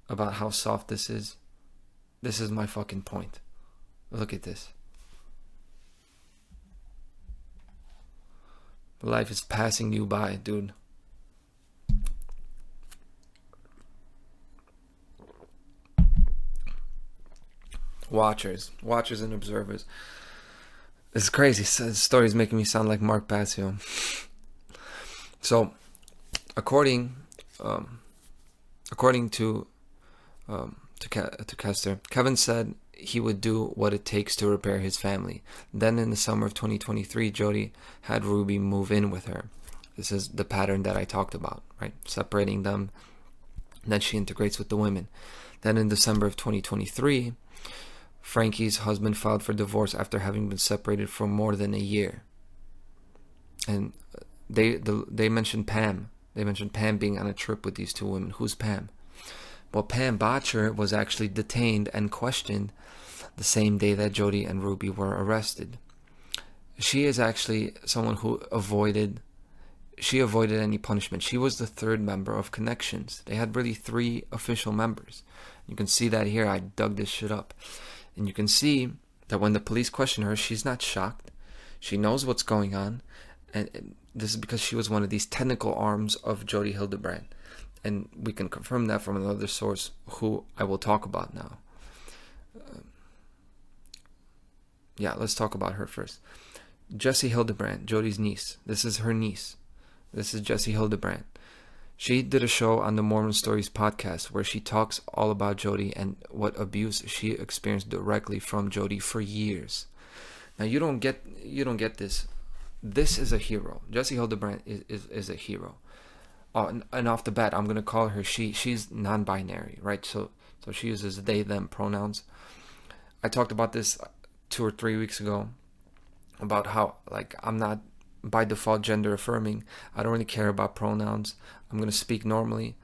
About how soft this is? This is my fucking point. Look at this. Life is passing you by, dude. Watchers and observers. It's crazy. This story is making me sound like Mark Passio. So, according to Kester, Kevin said he would do what it takes to repair his family. Then in the summer of 2023, Jodi had Ruby move in with her. This is the pattern that I talked about, right? Separating them. Then she integrates with the women. Then in December of 2023, Frankie's husband filed for divorce after having been separated for more than a year. And they mentioned Pam. They mentioned Pam being on a trip with these two women. Who's Pam? Well, Pam Bodtcher was actually detained and questioned the same day that Jodi and Ruby were arrested. She is actually someone who avoided any punishment. She was the third member of Connections. They had really 3 official members. You can see that here. I dug this shit up. And you can see that when the police question her, she's not shocked. She knows what's going on. And this is because she was one of these technical arms of Jodi Hildebrandt. And we can confirm that from another source, who I will talk about now. Let's talk about her first. Jessi Hildebrandt, Jodi's niece. This is her niece. This is Jessi Hildebrandt. She did a show on the Mormon Stories podcast where she talks all about Jodi and what abuse she experienced directly from Jodi for years. Now you don't get this. This is a hero. Jessi Hildebrandt is a hero. And off the bat, I'm gonna call her she. She's non-binary, right? So she uses they them pronouns. I talked about this 2 or 3 weeks ago about how, like, I'm not by default gender affirming. I don't really care about pronouns. I'm going to speak normally.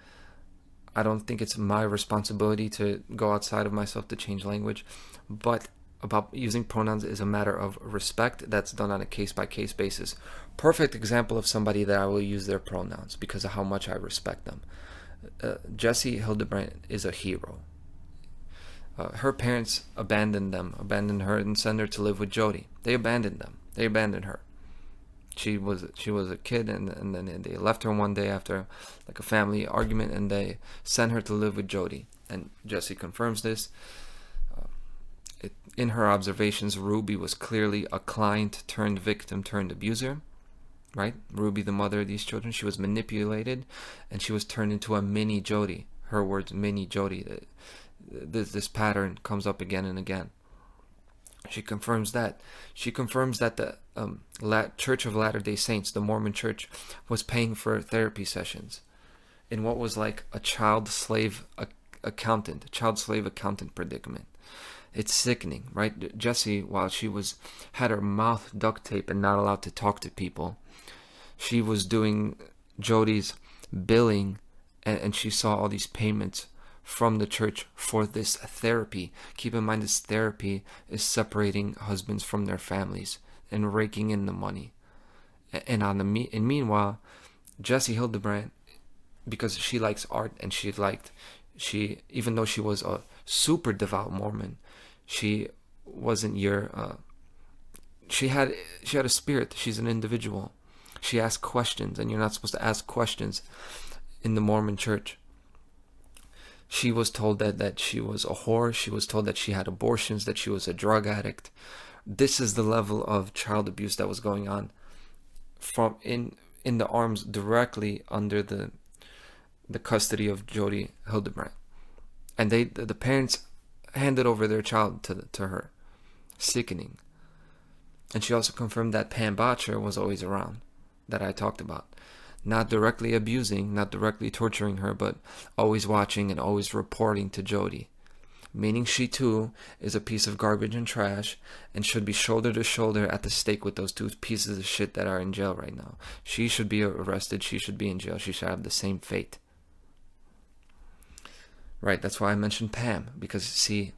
I don't think it's my responsibility to go outside of myself to change language, but about using pronouns is a matter of respect that's done on a case-by-case basis. Perfect example of somebody that I will use their pronouns because of how much I respect them. Jessi Hildebrandt is a hero. Her parents abandoned her and sent her to live with Jodi. They abandoned them. They abandoned her. She was a kid, and then they left her one day after like a family argument, and they sent her to live with Jodi. And Jessi confirms this. In her observations, Ruby was clearly a client turned victim turned abuser. Right? Ruby, the mother of these children, she was manipulated, and she was turned into a mini Jodi. Her words, mini Jodi. This pattern comes up again and again. She confirms that. She confirms that the Church of Latter-day Saints, the Mormon Church, was paying for therapy sessions in what was like a child-slave accountant predicament. It's sickening, right? Jessi, while she had her mouth duct taped and not allowed to talk to people, she was doing Jodi's billing, and she saw all these payments from the church for this therapy. Keep in mind, this therapy is separating husbands from their families and raking in the money. And meanwhile, Jessi Hildebrandt, because she likes art, and even though she was a super devout Mormon, she wasn't she had a spirit. She's an individual. She asked questions, and you're not supposed to ask questions in the Mormon church. She was told that she was a whore. She was told that she had abortions, that she was a drug addict. This is the level of child abuse that was going on from in the arms directly under the custody of Jodi Hildebrandt. And the parents handed over their child to her. Sickening. And she also confirmed that Pam Bodtcher was always around, that I talked about. Not directly abusing, not directly torturing her, but always watching and always reporting to Jodi. Meaning she too is a piece of garbage and trash and should be shoulder to shoulder at the stake with those two pieces of shit that are in jail right now. She should be arrested. She should be in jail. She should have the same fate. Right, that's why I mentioned Pam. Because, see,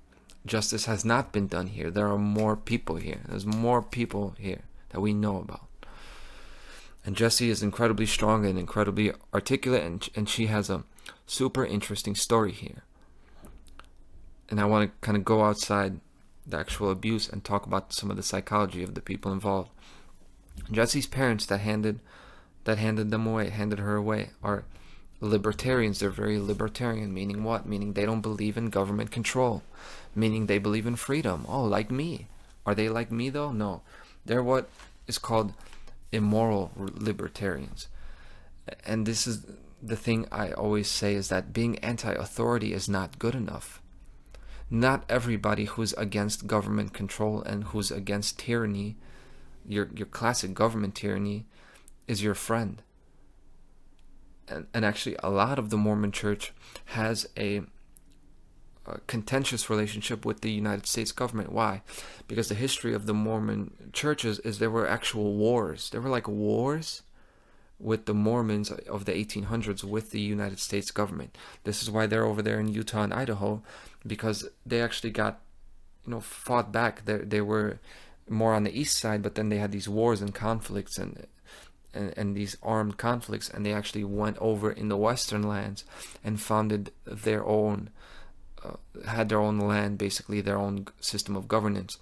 justice has not been done here. There are more people here. There's more people here that we know about. And Jessi is incredibly strong and incredibly articulate, and she has a super interesting story here. And I want to kind of go outside the actual abuse and talk about some of the psychology of the people involved. Jessi's parents that handed her away, are libertarians. They're very libertarian, meaning what? Meaning they don't believe in government control, meaning they believe in freedom. Oh, like me. Are they like me though? No. They're what is called immoral libertarians. And this is the thing I always say, is that being anti-authority is not good enough. Not everybody who's against government control and who's against tyranny, your classic government tyranny, is your friend. And actually, a lot of the Mormon church has a contentious relationship with the United States government. Why? Because the history of the Mormon churches is there were actual wars. There were like wars with the Mormons of the 1800s with the United States government. This is why they're over there in Utah and Idaho, because they actually got, fought back. They were more on the east side, but then they had these wars and conflicts and these armed conflicts, and they actually went over in the western lands and founded their own, had their own land, basically their own system of governance.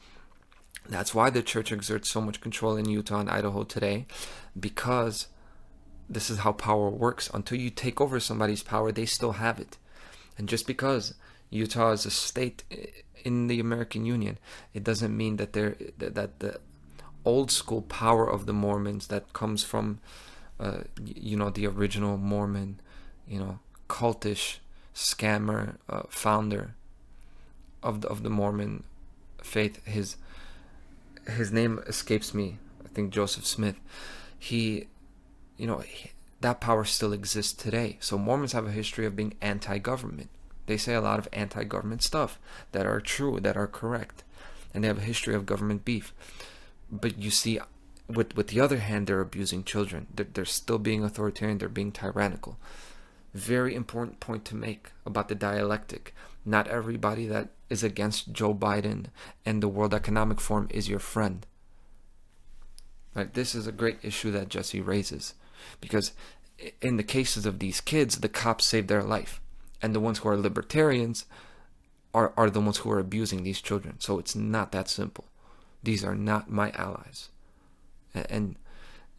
That's why the church exerts so much control in Utah and Idaho today, because this is how power works. Until you take over somebody's power, they still have it. And just because Utah is a state in the American Union, it doesn't mean that the old school power of the Mormons that comes from the original Mormon, cultish scammer founder of the Mormon faith. His name escapes me. I think Joseph Smith. That power still exists today. So Mormons have a history of being anti-government. They say a lot of anti-government stuff that are true, that are correct, and they have a history of government beef. But you see, with the other hand, they're abusing children. They're still being authoritarian. They're being tyrannical. Very important point to make about the dialectic. Not everybody that is against Joe Biden and the World Economic Forum is your friend. Right? This is a great issue that Jessi raises, because in the cases of these kids, the cops saved their life, and the ones who are libertarians are the ones who are abusing these children. So it's not that simple. These are not my allies. And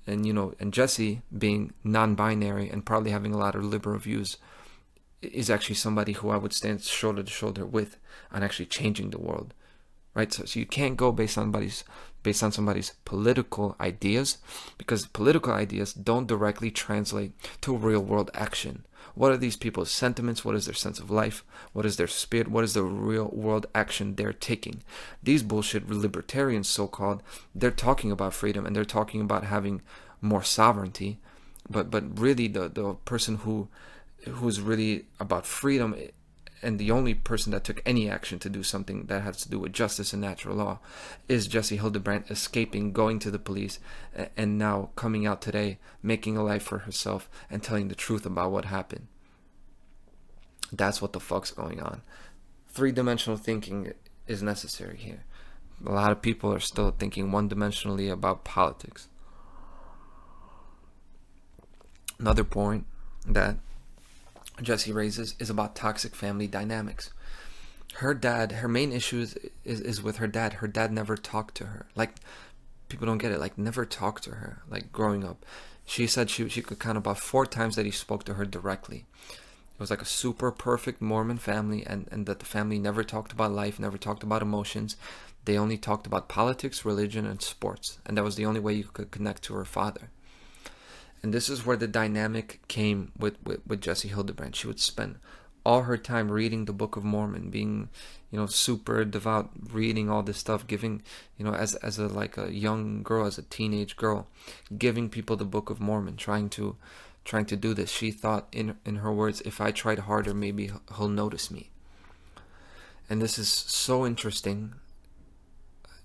Jessi, being non-binary and probably having a lot of liberal views, is actually somebody who I would stand shoulder to shoulder with on actually changing the world, right? So you can't go based on somebody's political ideas, because political ideas don't directly translate to real world action. What are these people's sentiments? What is their sense of life? What is their spirit? What is the real world action they're taking? These bullshit libertarians, so-called, they're talking about freedom and they're talking about having more sovereignty, but really the person who's really about freedom, and the only person that took any action to do something that has to do with justice and natural law, is Jessi Hildebrandt, escaping, going to the police, and now coming out today, making a life for herself and telling the truth about what happened. That's what the fuck's going on. Three-dimensional thinking is necessary here. A lot of people are still thinking one-dimensionally about politics. Another point that Jessi raises is about toxic family dynamics. Her main issue is with her dad. Her dad never talked to her. Like, people don't get it. Like, never talked to her. Like, growing up, she said she could count about 4 times that he spoke to her directly. It was like a super perfect Mormon family, and that the family never talked about life, never talked about emotions. They only talked about politics, religion, and sports, and that was the only way you could connect to her father. And this is where the dynamic came with Jessi Hildebrandt. She would spend all her time reading the Book of Mormon, being, super devout, reading all this stuff, giving, as a young girl, as a teenage girl, giving people the Book of Mormon, trying to do this. She thought, in her words, if I tried harder, maybe he'll notice me. And this is so interesting.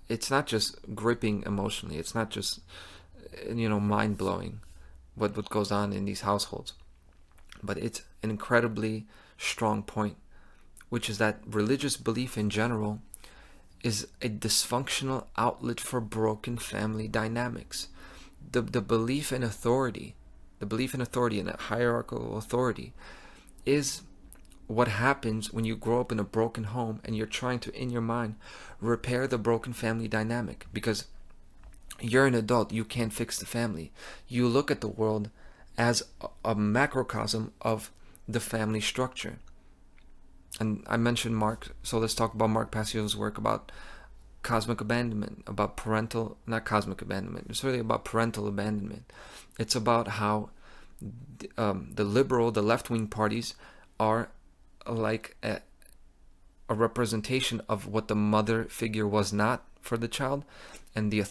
It's not just gripping emotionally. It's not just, mind-blowing what goes on in these households. But it's an incredibly strong point, which is that religious belief in general is a dysfunctional outlet for broken family dynamics. The belief in authority, and a hierarchical authority, is what happens when you grow up in a broken home and you're trying to, in your mind, repair the broken family dynamic. Because you're an adult, you can't fix the family. You look at the world as a macrocosm of the family structure. And I mentioned Mark, so let's talk about Mark Passio's work about cosmic abandonment, about not cosmic abandonment, it's really about parental abandonment. It's about how the left-wing parties are like a representation of what the mother figure was not for the child, and the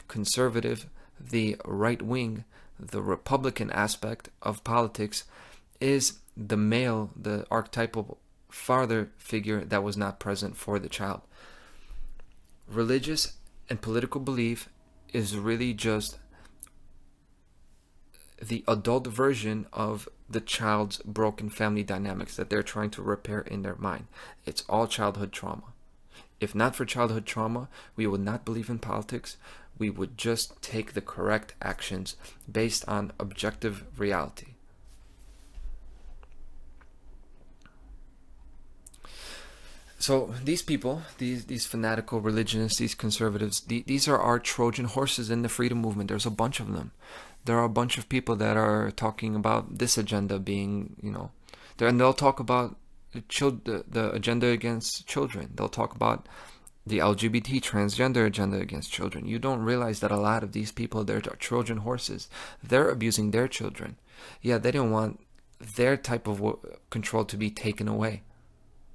conservative, the right-wing, the Republican aspect of politics is the male, the archetypal father figure that was not present for the child. Religious and political belief is really just the adult version of the child's broken family dynamics that they're trying to repair in their mind. It's all childhood trauma. If not for childhood trauma, we would not believe in politics. We would just take the correct actions based on objective reality. So these people, these fanatical religionists, these conservatives, these are our Trojan horses in the freedom movement. There's a bunch of them. There are a bunch of people that are talking about this agenda being, and they'll talk about the agenda against children. They'll talk about the LGBT transgender agenda against children. You don't realize that a lot of these people, they're Trojan horses. They're abusing their children. Yeah, they don't want their type of control to be taken away.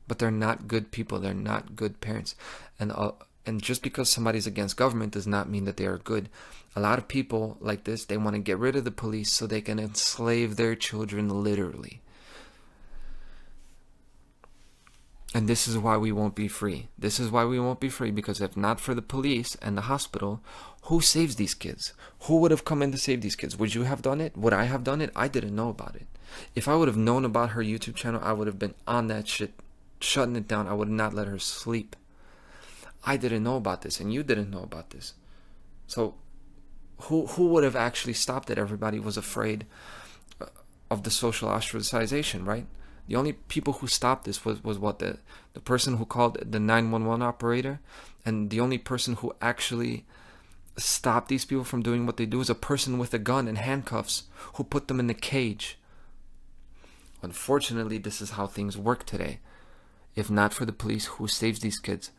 But they're not good people. They're not good parents. And just because somebody's against government does not mean that they are good. A lot of people like this, they want to get rid of the police so they can enslave their children literally. And this is why we won't be free. This is why we won't be free, because if not for the police and the hospital, who saves these kids? Who would have come in to save these kids? Would you have done it? Would I have done it? I didn't know about it. If I would have known about her YouTube channel, I would have been on that shit, shutting it down. I would not let her sleep. I didn't know about this, and you didn't know about this. So who would have actually stopped it? Everybody was afraid of the social ostracization, right? The only people who stopped this was what, the person who called the 911 operator, and the only person who actually stopped these people from doing what they do is a person with a gun and handcuffs who put them in the cage. Unfortunately, this is how things work today. If not for the police, who saves these kids?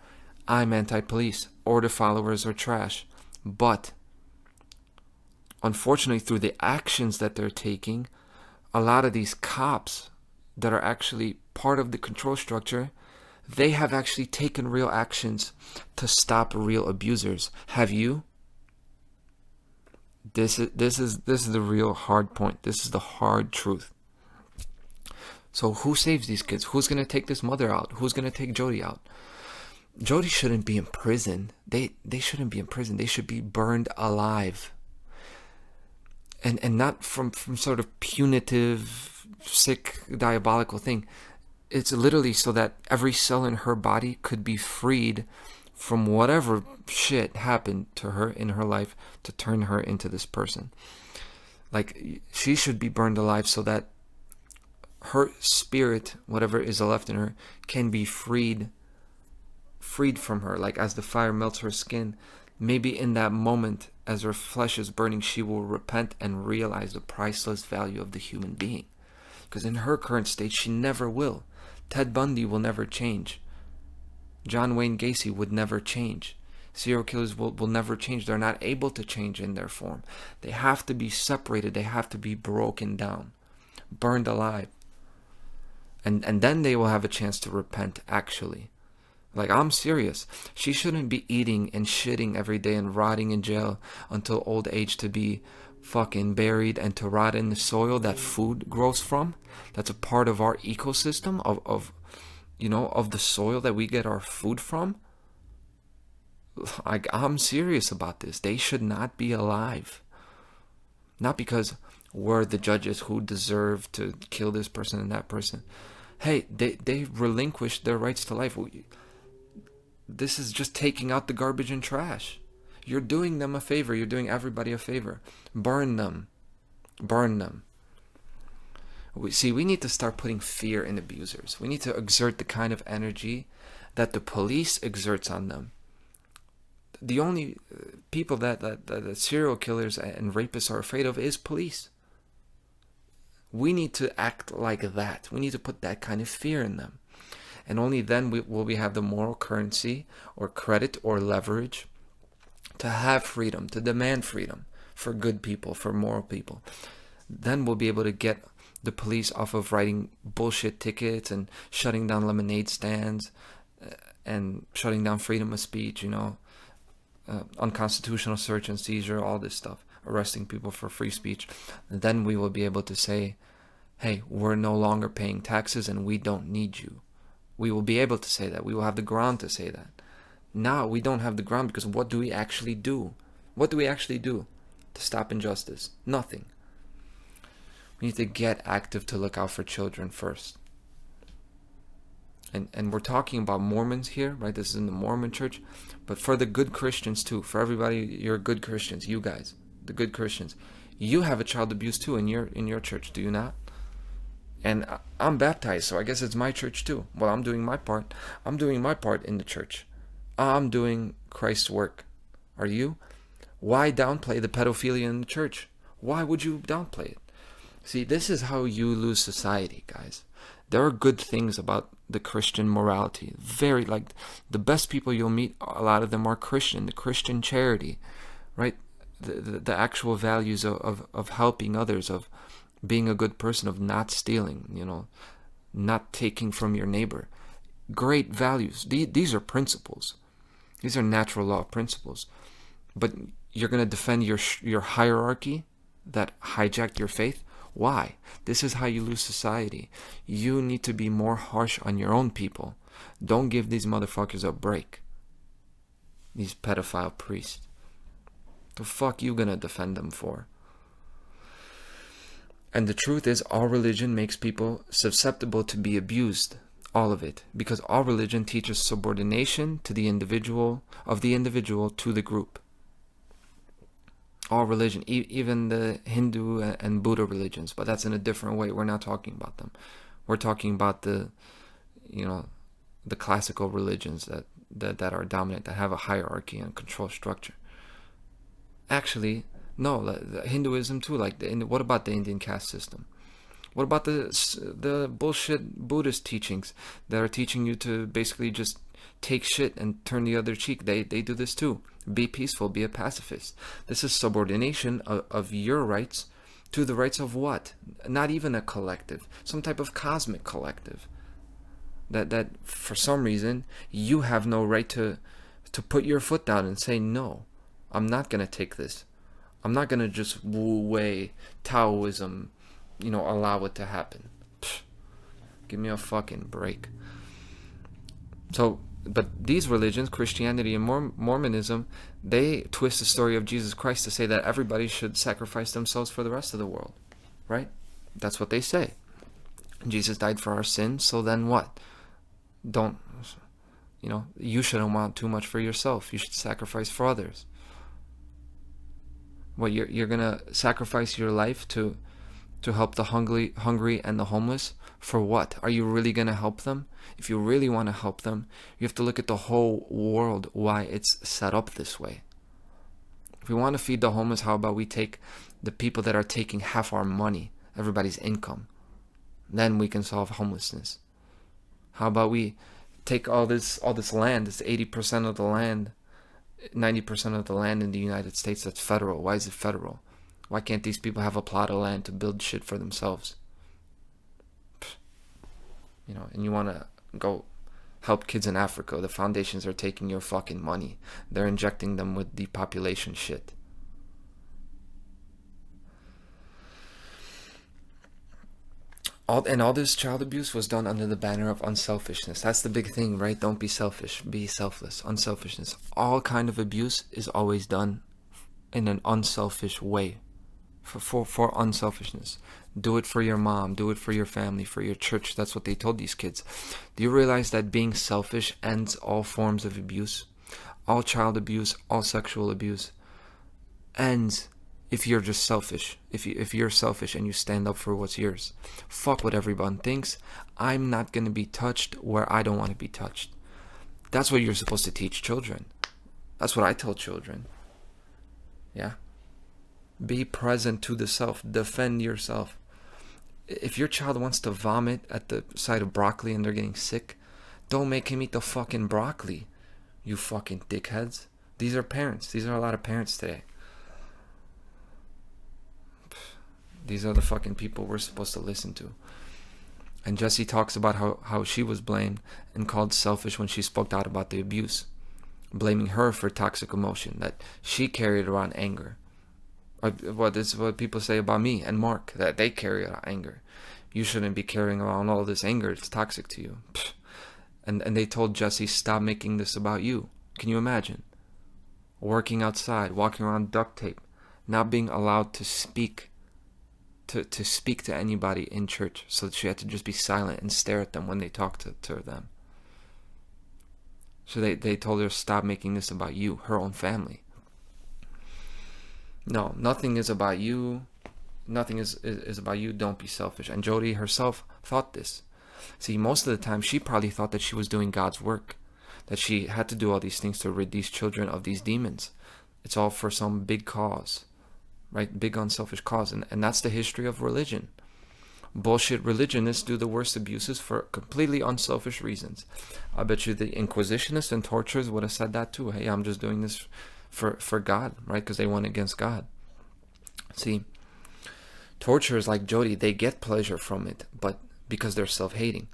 I'm anti-police. Order followers are trash. But unfortunately, through the actions that they're taking, a lot of these cops that are actually part of the control structure, they have actually taken real actions to stop real abusers. Have you? This is the real hard point. This is the hard truth. So who saves these kids? Who's going to take this mother out? Who's going to take Jodi out? Jodi shouldn't be in prison. They shouldn't be in prison. They should be burned alive. And not from sort of punitive, sick, diabolical thing. It's literally so that every cell in her body could be freed from whatever shit happened to her in her life to turn her into this person. Like, she should be burned alive so that her spirit, whatever is left in her, can be freed from her. Like, as the fire melts her skin, maybe in that moment, as her flesh is burning, she will repent and realize the priceless value of the human being. Because in her current state, she never will. Ted Bundy will never change. John Wayne Gacy would never change. Serial killers will never change. They're not able to change in their form. They have to be separated. They have to be broken down, burned alive. And then they will have a chance to repent, actually. Like, I'm serious. She shouldn't be eating and shitting every day and rotting in jail until old age to be fucking buried and to rot in the soil that food grows from. That's a part of our ecosystem of the soil that we get our food from. I'm serious about this. They should not be alive. Not because we're the judges who deserve to kill this person and that person. Hey, they relinquished their rights to life. This is just taking out the garbage and trash. You're doing them a favor. You're doing everybody a favor. Burn them. Burn them. We need to start putting fear in abusers. We need to exert the kind of energy that the police exerts on them. The only people that serial killers and rapists are afraid of is police. We need to act like that. We need to put that kind of fear in them. And only then will we have the moral currency or credit or leverage to have freedom, to demand freedom for good people, for moral people. Then we'll be able to get the police off of writing bullshit tickets and shutting down lemonade stands and shutting down freedom of speech, unconstitutional search and seizure, all this stuff, arresting people for free speech. And then we will be able to say, hey, we're no longer paying taxes and we don't need you. We will be able to say that. We will have the ground to say that. Now we don't have the ground because what do we actually do? What do we actually do to stop injustice? Nothing. We need to get active to look out for children first. And we're talking about Mormons here, right? This is in the Mormon church. But for the good Christians too, for everybody, you're good Christians, you guys, the good Christians. You have a child abuse too in your church, do you not? And I'm baptized, so I guess it's my church too. Well, I'm doing my part. I'm doing my part in the church. I'm doing Christ's work. Are you? Why downplay the pedophilia in the church? Why would you downplay it? See, this is how you lose society, guys. There are good things about the Christian morality. Very, like, the best people you'll meet, a lot of them are Christian. The Christian charity, right? The actual values of helping others, of being a good person, of not stealing, not taking from your neighbor. Great values. These are principles. These are natural law principles. But you're going to defend your hierarchy that hijacked your faith? Why? This is how you lose society. You need to be more harsh on your own people. Don't give these motherfuckers a break. These pedophile priests. The fuck you gonna defend them for? And the truth is, all religion makes people susceptible to be abused. All of it. Because all religion teaches subordination to the individual, of the individual to the group. All religion, even the Hindu and Buddha religions, but that's in a different way. We're not talking about them. We're talking about the classical religions that are dominant, that have a hierarchy and control structure. Actually, no, the Hinduism too. What about the Indian caste system? What about the bullshit Buddhist teachings that are teaching you to basically just take shit and turn the other cheek? They do this too. Be peaceful, be a pacifist. This is subordination of your rights to the rights of what? Not even a collective, some type of cosmic collective. That for some reason you have no right to put your foot down and say, no, I'm not gonna take this. I'm not gonna just woo away Taoism, allow it to happen. Pfft, give me a fucking break. So, but these religions, Christianity and Mormonism, they twist the story of Jesus Christ to say that everybody should sacrifice themselves for the rest of the world, right? That's what they say. Jesus died for our sins, so then what? You shouldn't want too much for yourself. You should sacrifice for others. What, you're gonna sacrifice your life to help the hungry and the homeless? For what? Are you really gonna help them? If you really want to help them, you have to look at the whole world, why it's set up this way. If we want to feed the homeless, how about we take the people that are taking half our money, everybody's income? Then we can solve homelessness. How about we take all this land, this 80% of the land, 90% of the land in the United States that's federal. Why is it federal? Why can't these people have a plot of land to build shit for themselves? And you want to go help kids in Africa. The foundations are taking your fucking money. They're injecting them with depopulation shit. All this child abuse was done under the banner of unselfishness. That's the big thing, right? Don't be selfish. Be selfless. Unselfishness. All kind of abuse is always done in an unselfish way. For unselfishness. Do it for your mom. Do it for your family, for your church. That's what they told these kids. Do you realize that being selfish ends all forms of abuse? All child abuse, all sexual abuse ends if you're just selfish. If you're selfish and you stand up for what's yours. Fuck what everyone thinks. I'm not going to be touched where I don't want to be touched. That's what you're supposed to teach children. That's what I tell children. Yeah. Be present to the self. Defend yourself. If your child wants to vomit at the sight of broccoli and they're getting sick, don't make him eat the fucking broccoli, you fucking dickheads. These are parents. These are a lot of parents today. These are the fucking people we're supposed to listen to. And Jessi talks about how she was blamed and called selfish when she spoke out about the abuse, blaming her for toxic emotion, that she carried around anger. This is what people say about me and Mark, that they carry around anger. You shouldn't be carrying around all this anger. It's toxic to you. And they told Jessi, stop making this about you. Can you imagine? Working outside, walking around duct tape, not being allowed to speak to speak to anybody in church. So she had to just be silent and stare at them when they talked to them. So they told her, stop making this about you, her own family. No, nothing is about you. nothing is about you. Don't be selfish. And Jodi herself thought this. See, most of the time, she probably thought that she was doing God's work, that she had to do all these things to rid these children of these demons. It's all for some big cause, right? Big unselfish cause. And that's the history of religion. Bullshit religionists do the worst abuses for completely unselfish reasons. I bet you the Inquisitionists and torturers would have said that too. Hey, I'm just doing this for God, right? Because they went against God. See, torturers like Jodi, they get pleasure from it, but because they're self-hating.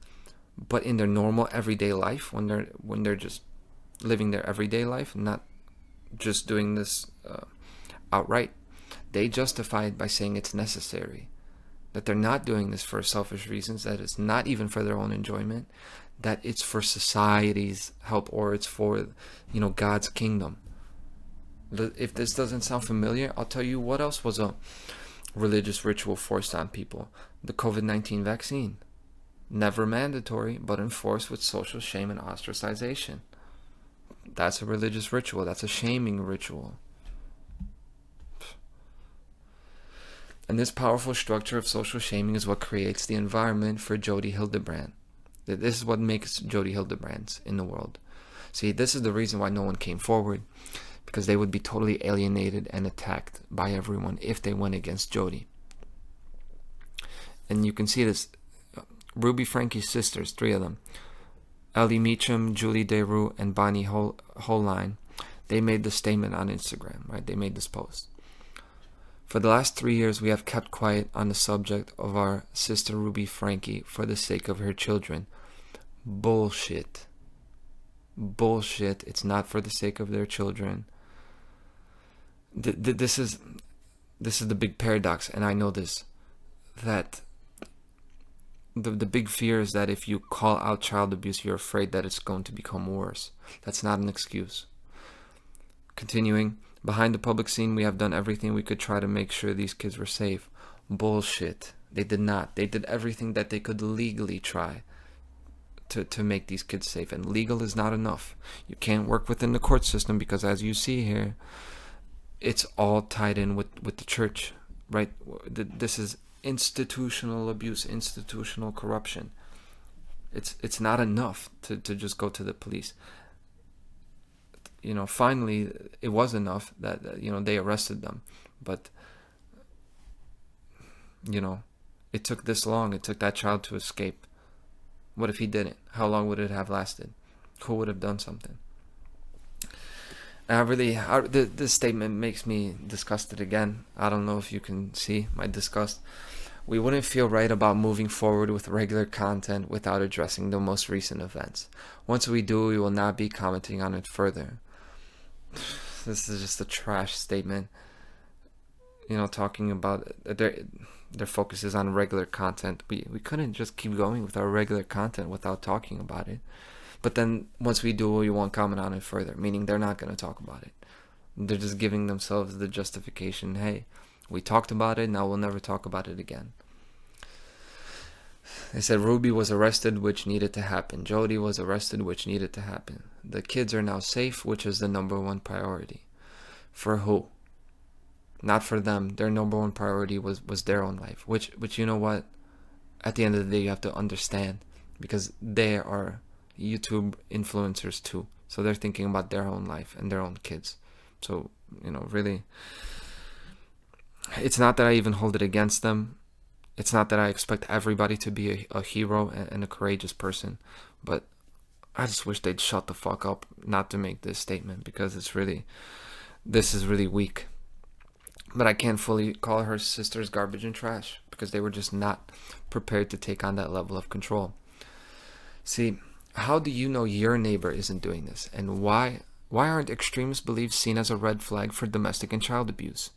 But in their normal everyday life, when they're just living their everyday life, not just doing this outright, they justify it by saying it's necessary. That they're not doing this for selfish reasons, that it's not even for their own enjoyment, that it's for society's help, or it's for, God's kingdom. If this doesn't sound familiar, I'll tell you what else was a religious ritual forced on people. The COVID-19 vaccine. Never mandatory, but enforced with social shame and ostracization. That's a religious ritual. That's a shaming ritual. And this powerful structure of social shaming is what creates the environment for Jodi Hildebrandt. This is what makes Jodi Hildebrandt in the world. See, this is the reason why no one came forward, because they would be totally alienated and attacked by everyone if they went against Jodi. And you can see this. Ruby Franke's sisters, 3 of them, Ellie Meacham, Julie Deroux, and Bonnie Holline, they made the statement on Instagram, right? They made this post. For the last 3 years, we have kept quiet on the subject of our sister Ruby Franke for the sake of her children. Bullshit. Bullshit. It's not for the sake of their children. This is the big paradox, and I know this, that the big fear is that if you call out child abuse, you're afraid that it's going to become worse. That's not an excuse. Continuing, behind the public scene, we have done everything we could try to make sure these kids were safe. Bullshit. They did not. They did everything that they could legally try to make these kids safe. And legal is not enough. You can't work within the court system because, as you see here, it's all tied in with the church, right? This is institutional abuse, institutional corruption. It's not enough to just go to the police. Finally, it was enough that they arrested them, but it took this long. It took that child to escape. What if he didn't? How long would it have lasted? Who would have done something? This statement makes me disgusted again. I don't know if you can see my disgust. We wouldn't feel right about moving forward with regular content without addressing the most recent events. Once we do, we will not be commenting on it further. This is just a trash statement. Talking about their focus is on regular content. We couldn't just keep going with our regular content without talking about it. But then once we do, we won't comment on it further, meaning they're not going to talk about it. They're just giving themselves the justification, hey, we talked about it, now we'll never talk about it again. They said Ruby was arrested, which needed to happen. Jodi was arrested, which needed to happen. The kids are now safe, which is the number one priority. For who? Not for them. Their number one priority was their own life, which you know what? At the end of the day, you have to understand, because they are YouTube influencers too. So they're thinking about their own life and their own kids. So, really, it's not that I even hold it against them. It's not that I expect everybody to be a hero and a courageous person, but I just wish they'd shut the fuck up not to make this statement, because this is really weak. But I can't fully call her sisters garbage and trash, because they were just not prepared to take on that level of control. See, how do you know your neighbor isn't doing this? And why aren't extremist beliefs seen as a red flag for domestic and child abuse?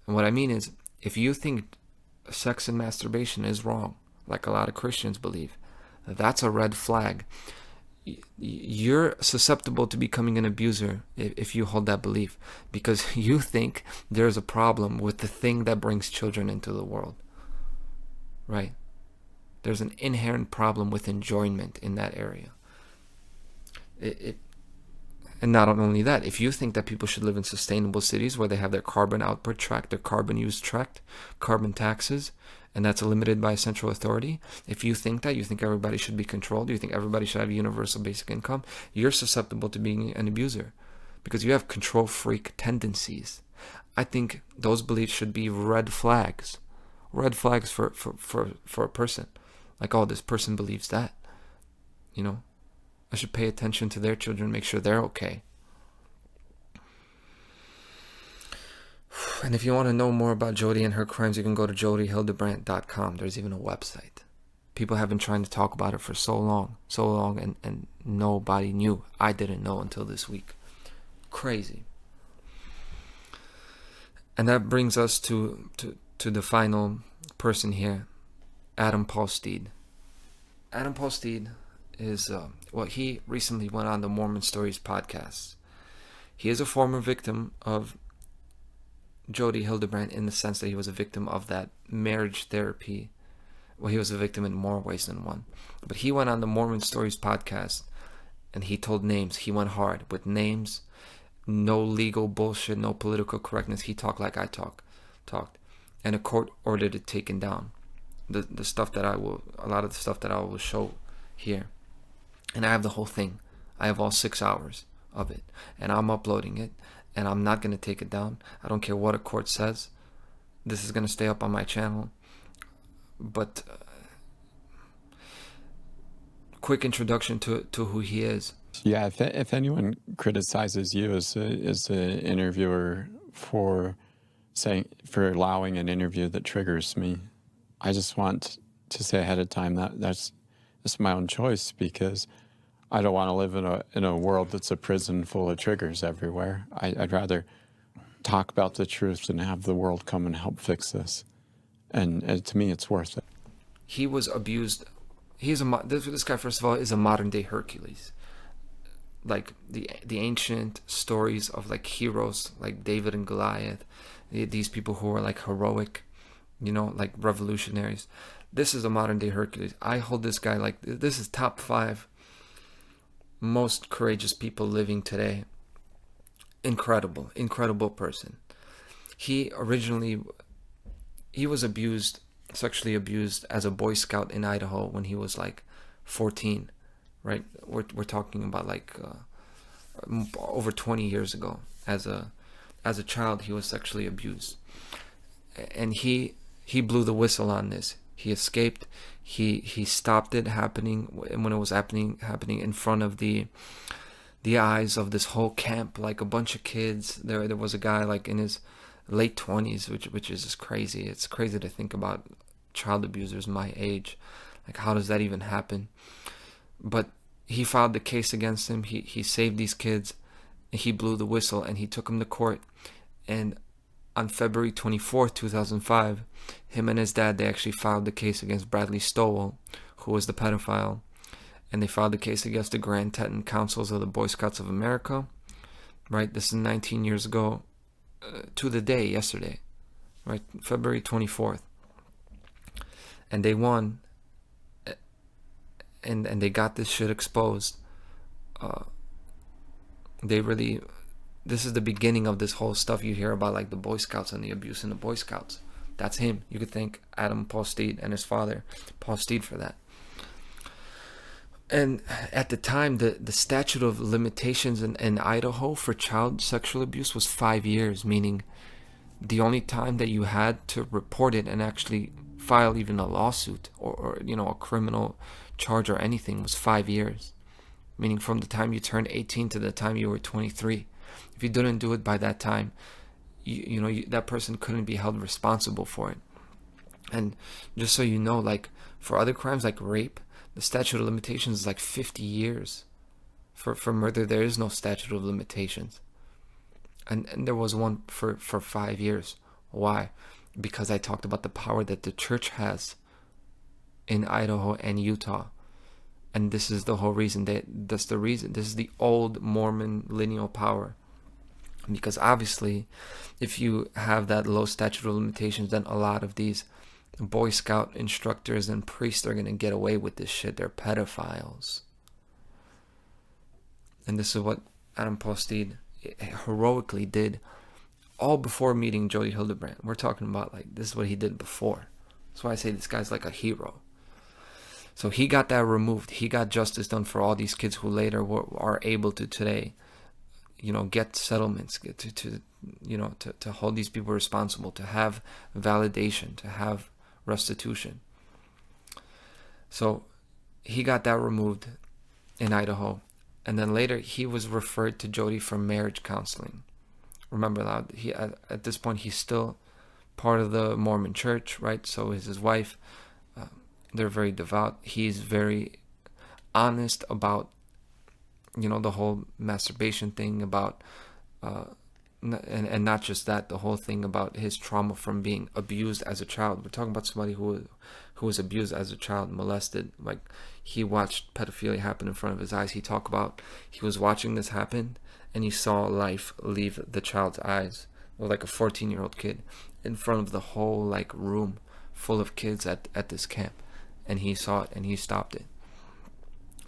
And what I mean is, if you think sex and masturbation is wrong, like a lot of Christians believe, that's a red flag. You're susceptible to becoming an abuser if you hold that belief, because you think there's a problem with the thing that brings children into the world, right? There's an inherent problem with enjoyment in that area. And not only that, if you think that people should live in sustainable cities where they have their carbon output tracked, their carbon use tracked, carbon taxes, and that's limited by a central authority, if you think that, you think everybody should be controlled, you think everybody should have universal basic income, you're susceptible to being an abuser because you have control freak tendencies. I think those beliefs should be red flags for a person. Like, oh, this person believes that. You know, I should pay attention to their children, make sure they're okay. And if you want to know more about Jodi and her crimes, you can go to jodihildebrandt.com. There's even a website. People have been trying to talk about it for so long, and nobody knew. I didn't know until this week. Crazy. And that brings us to the final person here, Adam Paul Steed. Adam Paul Steed is, he recently went on the Mormon Stories podcast. He is a former victim of Jodi Hildebrandt in the sense that he was a victim of that marriage therapy. Well, he was a victim in more ways than one. But he went on the Mormon Stories podcast and he told names. He went hard with names. No legal bullshit, no political correctness. He talked like I talked. And a court ordered it taken down. A lot of the stuff that I will show here. And I have the whole thing. I have all 6 hours of it. And I'm uploading it. And I'm not going to take it down. I don't care what a court says. This is going to stay up on my channel. But quick introduction to who he is. Yeah, if anyone criticizes you as an interviewer for allowing an interview that triggers me, I just want to say ahead of time that's my own choice, because I don't want to live in a world that's a prison full of triggers everywhere. I'd rather talk about the truth and have the world come and help fix this. And to me, it's worth it. He was abused. This guy, first of all, is a modern day Hercules. Like the ancient stories of like heroes like David and Goliath, these people who are like heroic, like revolutionaries. This is a modern day Hercules. I hold this guy like this is top 5 most courageous people living today. Incredible person. He was sexually abused as a Boy Scout in Idaho when he was like 14, right? We're talking about like over 20 years ago. As a child, he was sexually abused, and he blew the whistle on this. He escaped. He stopped it happening, and when it was happening in front of the eyes of this whole camp, like a bunch of kids. There was a guy like in his late 20s, which is just crazy. It's crazy to think about child abusers my age. Like, how does that even happen? But he filed the case against him. He saved these kids. He blew the whistle and he took them to court. And on February 24th, 2005, him and his dad, they actually filed the case against Bradley Stowell, who was the pedophile. And they filed the case against the Grand Teton Councils of the Boy Scouts of America. Right? This is 19 years ago. To the day, yesterday, right, February 24th, and they won, and they got this shit exposed. This is the beginning of this whole stuff you hear about, like the Boy Scouts and the abuse in the Boy Scouts. That's him. You could thank Adam Paul Steed and his father, Paul Steed, for that. And at the time, the statute of limitations in Idaho for child sexual abuse was 5 years, meaning the only time that you had to report it and actually file even a lawsuit or a criminal charge or anything was 5 years, meaning from the time you turned 18 to the time you were 23. If you didn't do it by that time, that person couldn't be held responsible for it. And just so you know, like for other crimes like rape, the statute of limitations is like 50 years. For murder, there is no statute of limitations. And there was one for 5 years. Why? Because I talked about the power that the church has in Idaho and Utah. And this is the whole reason. That's the reason. This is the old Mormon lineal power. Because obviously, if you have that low statute of limitations, then a lot of these Boy Scout instructors and priests are going to get away with this shit. They're pedophiles. And this is what Adam Paul Steed heroically did, all before meeting Jodi Hildebrandt. We're talking about, like, this is what he did before. That's why I say this guy's like a hero. So he got that removed. He got justice done for all these kids who later are able to today, get settlements, get to hold these people responsible, to have validation, to have restitution. So he got that removed in Idaho. And then later he was referred to Jodi for marriage counseling. Remember that at this point he's still part of the Mormon church, right? So is his wife. They're very devout. He's very honest about, the whole masturbation thing, about, and not just that, the whole thing about his trauma from being abused as a child. We're talking about somebody who was abused as a child, molested. Like, he watched pedophilia happen in front of his eyes. He talked about he was watching this happen, and he saw life leave the child's eyes, or like a 14-year-old kid, in front of the whole like room full of kids at this camp. And he saw it and he stopped it.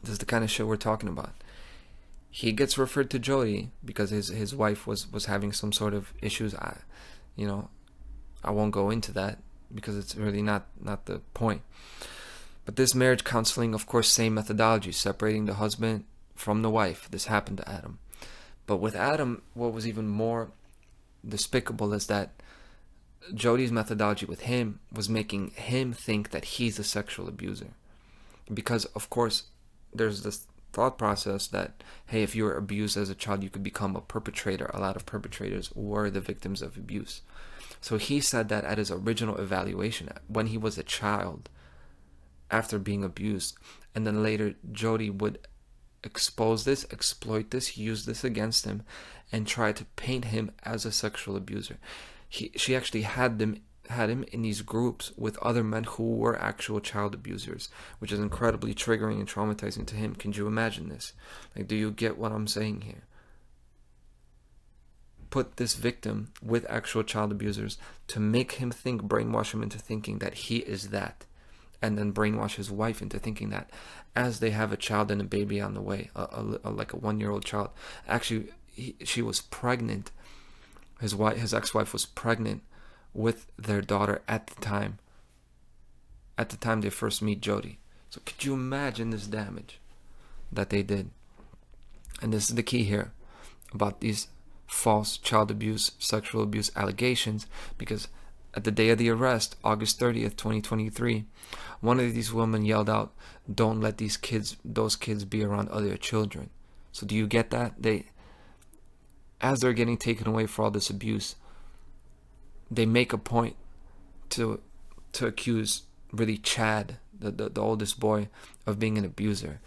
This is the kind of shit we're talking about. He gets referred to Jodi because his wife was having some sort of issues. I won't go into that because it's really not the point. But this marriage counseling, of course, same methodology, separating the husband from the wife. This happened to Adam. But with Adam, what was even more despicable is that Jodi's methodology with him was making him think that he's a sexual abuser. Because, of course, there's this thought process that, hey, if you were abused as a child, you could become a perpetrator. A lot of perpetrators were the victims of abuse. So he said that at his original evaluation, when he was a child, after being abused, and then later Jodi would expose this, exploit this, use this against him, and try to paint him as a sexual abuser. She actually had him in these groups with other men who were actual child abusers, which is incredibly triggering and traumatizing to him. Can you imagine this? Like, do you get what I'm saying here? Put this victim with actual child abusers to make him think, brainwash him into thinking that he is that, and then brainwash his wife into thinking that, as they have a child and a baby on the way, like a 1-year-old child. Actually, she was pregnant. His ex-wife was pregnant with their daughter at the time they first meet Jodi. So could you imagine this damage that they did? And this is the key here about these false child abuse, sexual abuse allegations, because at the day of the arrest, August 30th, 2023, one of these women yelled out, "Don't let those kids be around other children." So do you get that? As they're getting taken away for all this abuse, they make a point to accuse really Chad, the oldest boy, of being an abuser.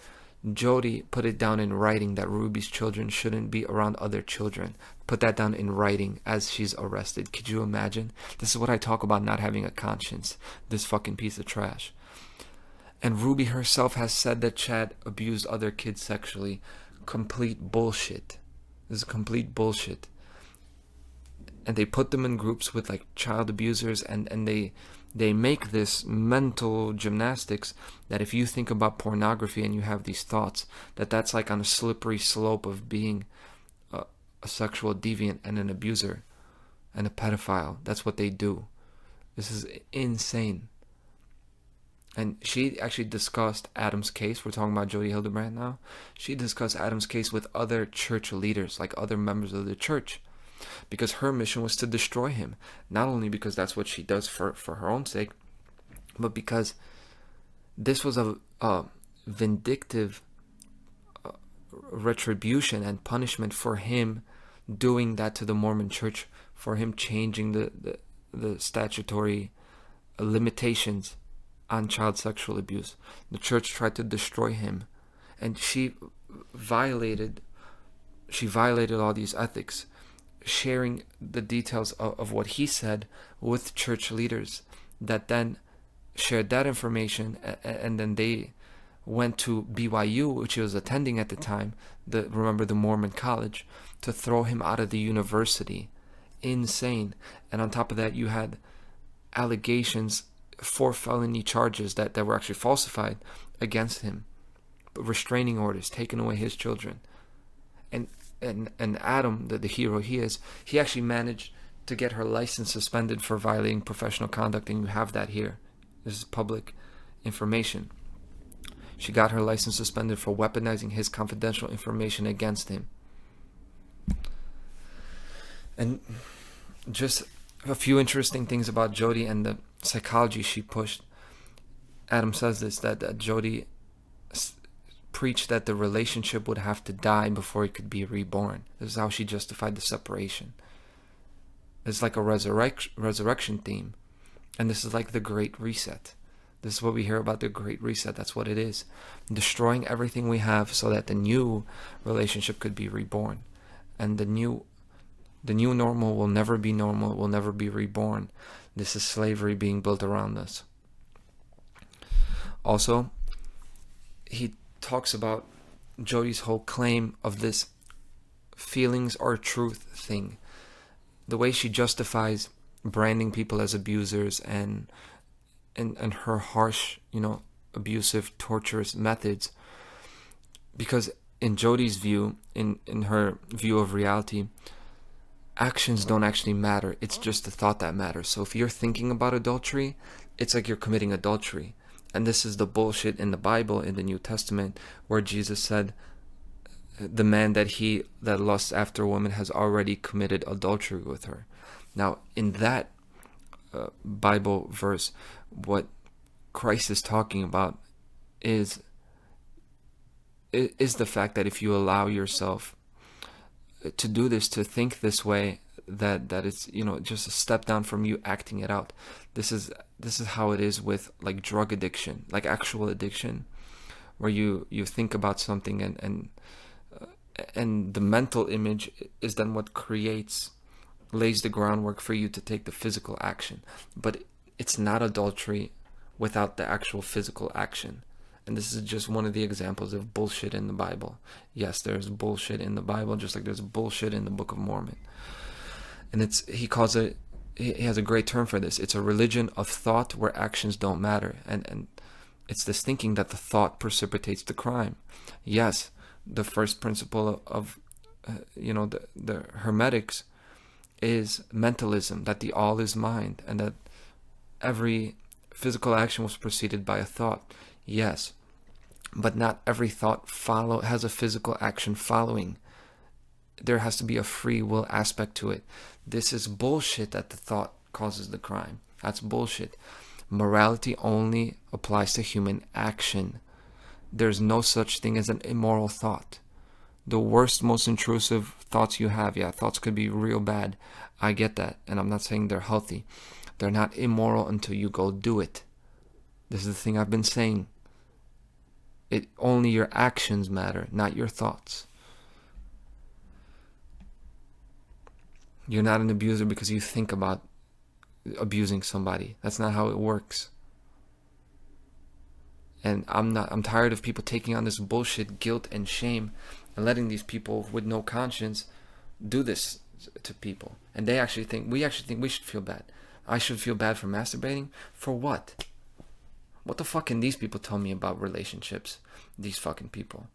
Jodi put it down in writing that Ruby's children shouldn't be around other children. Put that down in writing as she's arrested. Could you imagine? This is what I talk about not having a conscience. This fucking piece of trash. And Ruby herself has said that Chad abused other kids sexually. Complete bullshit. This is complete bullshit. And they put them in groups with like child abusers, and they make this mental gymnastics that if you think about pornography and you have these thoughts, that's like on a slippery slope of being a sexual deviant and an abuser and a pedophile. That's what they do. This is insane. And she actually discussed Adam's case. We're talking about Jodi Hildebrandt now. She discussed Adam's case with other church leaders, like other members of the church, because her mission was to destroy him. Not only because that's what she does for her own sake, but because this was a vindictive retribution and punishment for him doing that to the Mormon church, for him changing the statutory limitations on child sexual abuse. The church tried to destroy him, and she violated all these ethics, sharing the details of what he said with church leaders that then shared that information, and then they went to BYU, which he was attending at the time, remember the Mormon college, to throw him out of the university. Insane. And on top of that, you had allegations, 4 felony charges that were actually falsified against him, but restraining orders, taking away his children. And and Adam, the hero he is, he actually managed to get her license suspended for violating professional conduct, and you have that here. This is public information. She got her license suspended for weaponizing his confidential information against him. And just a few interesting things about Jodi and the psychology she pushed. Adam says this, that Jodi preached that the relationship would have to die before it could be reborn. This is how she justified the separation. It's like a resurrection theme. And this is like the Great Reset. This is what we hear about the Great Reset. That's what it is. Destroying everything we have so that the new relationship could be reborn. And the new normal will never be normal. It will never be reborn. This is slavery being built around us. Also, he talks about Jodi's whole claim of this feelings are truth thing. The way she justifies branding people as abusers and her harsh, abusive, torturous methods. Because in Jodi's view, in her view of reality, actions don't actually matter. It's just the thought that matters. So if you're thinking about adultery, it's like you're committing adultery. And this is the bullshit in the Bible, in the New Testament, where Jesus said, the man that lusts after a woman has already committed adultery with her. Now, in that Bible verse, what Christ is talking about is the fact that if you allow yourself to do this, to think this way, that it's just a step down from you acting it out. This is how it is with like drug addiction, like actual addiction, where you think about something and the mental image is then what lays the groundwork for you to take the physical action. But it's not adultery without the actual physical action. And this is just one of the examples of bullshit in the Bible. Yes, there's bullshit in the Bible, just like there's bullshit in the Book of Mormon. And he has a great term for this. It's a religion of thought where actions don't matter. And it's this thinking that the thought precipitates the crime. Yes, the first principle of the Hermetics is mentalism, that the all is mind, and that every physical action was preceded by a thought. Yes, but not every thought has a physical action following. There has to be a free will aspect to it. This is bullshit that the thought causes the crime. That's bullshit. Morality only applies to human action. There's no such thing as an immoral thought. The worst, most intrusive thoughts you have, thoughts could be real bad. I get that, and I'm not saying they're healthy. They're not immoral until you go do it. This is the thing I've been saying. Only your actions matter, not your thoughts. You're not an abuser because you think about abusing somebody. That's not how it works. And I'm tired of people taking on this bullshit, guilt and shame, and letting these people with no conscience do this to people. And we actually think we should feel bad. I should feel bad for masturbating? For what? What the fuck can these people tell me about relationships? These fucking people.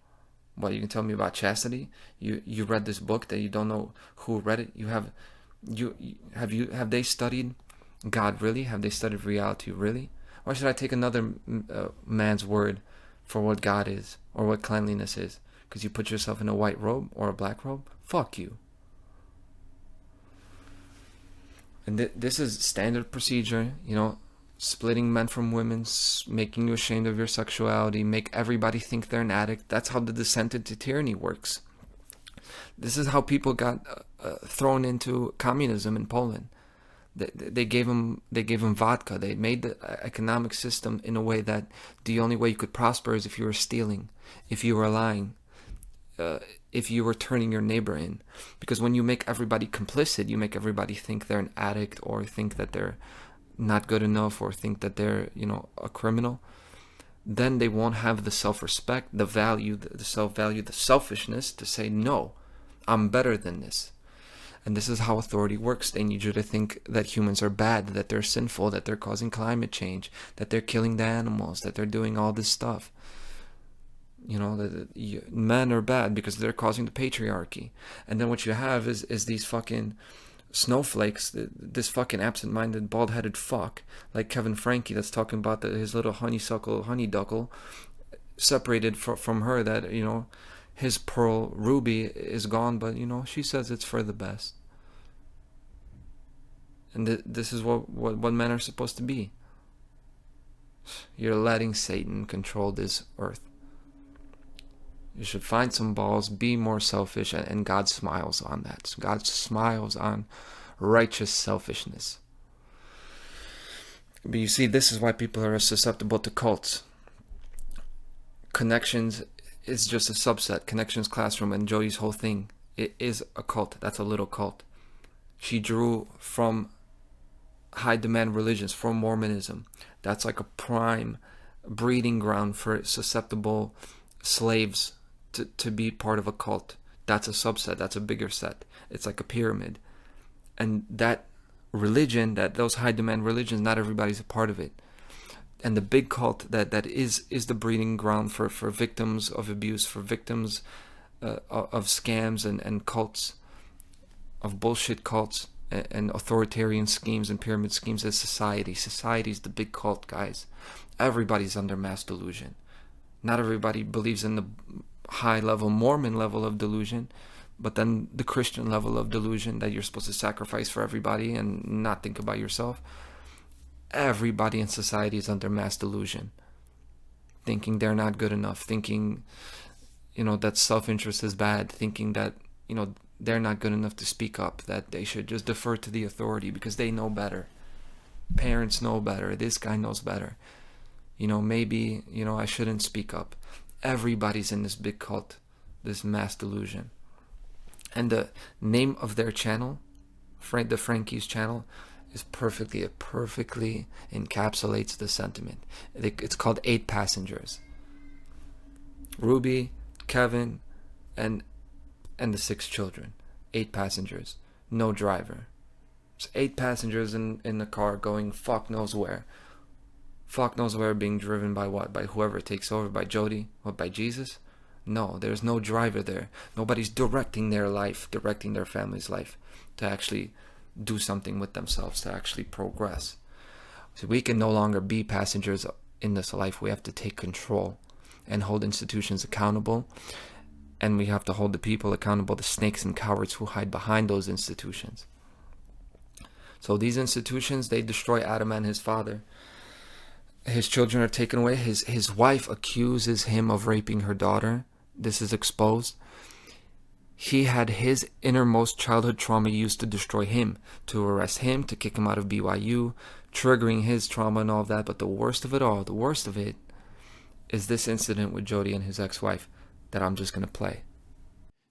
What, you can tell me about chastity? You read this book that you don't know who read it? Have they studied God really? Have they studied reality really? Why should I take another man's word for what God is or what cleanliness is? Because you put yourself in a white robe or a black robe? Fuck you. And this is standard procedure, splitting men from women, making you ashamed of your sexuality, make everybody think they're an addict. That's how the descent into tyranny works. This is how people got thrown into communism in Poland. They gave them vodka. They made the economic system in a way that the only way you could prosper is if you were stealing, if you were lying, if you were turning your neighbor in. Because when you make everybody complicit, you make everybody think they're an addict or think that they're not good enough or think that they're, a criminal. Then they won't have the self-respect, the value, the self-value, the selfishness to say, no, I'm better than this. And this is how authority works. They need you to think that humans are bad, that they're sinful, that they're causing climate change, that they're killing the animals, that they're doing all this stuff. Men are bad because they're causing the patriarchy. And then what you have is these fucking snowflakes, this fucking absent-minded, bald-headed fuck like Kevin Franke that's talking about his little honeyduckle separated from her, that his pearl ruby is gone, but she says it's for the best. And this is what men are supposed to be. You're letting Satan control this earth. You should find some balls, be more selfish, and God smiles on that. So God smiles on righteous selfishness. But you see, this is why people are susceptible to cults. Connections is just a subset. Connections Classroom and Jodi's whole thing, it is a cult. That's a little cult. She drew from high demand religions, from Mormonism. That's like a prime breeding ground for susceptible slaves to be part of a cult. That's a subset. That's a bigger set. It's like a pyramid. And that religion, those high demand religions, not everybody's a part of it. And the big cult that is the breeding ground for victims of abuse, for victims of scams and cults, of bullshit cults and authoritarian schemes and pyramid schemes, is society. Society's the big cult, guys. Everybody's under mass delusion. Not everybody believes in the high level Mormon level of delusion, but then the Christian level of delusion that you're supposed to sacrifice for everybody and not think about yourself. Everybody in society is under mass delusion, thinking they're not good enough, thinking that self-interest is bad, thinking that they're not good enough to speak up, that they should just defer to the authority because they know better. Parents know better. This guy knows better. Maybe I shouldn't speak up. Everybody's in this big cult, this mass delusion. And the name of their channel, the Franke's channel, it perfectly encapsulates the sentiment. It's called 8 Passengers. Ruby, Kevin, and the 6 children. 8 passengers, no driver. It's 8 passengers in the car going fuck knows where. Fuck knows where, being driven by what? By whoever takes over, by Jodi? What, by Jesus? No, there's no driver there. Nobody's directing their life, directing their family's life to actually do something with themselves, to actually progress. So we can no longer be passengers in this life. We have to take control and hold institutions accountable. And we have to hold the people accountable, the snakes and cowards who hide behind those institutions. So these institutions, they destroy Adam and his father. His children are taken away. His wife accuses him of raping her daughter. This is exposed. He had his innermost childhood trauma used to destroy him, to arrest him, to kick him out of BYU, triggering his trauma and all of that. But the worst of it all, the worst of it, is this incident with Jodi and his ex-wife that I'm just going to play.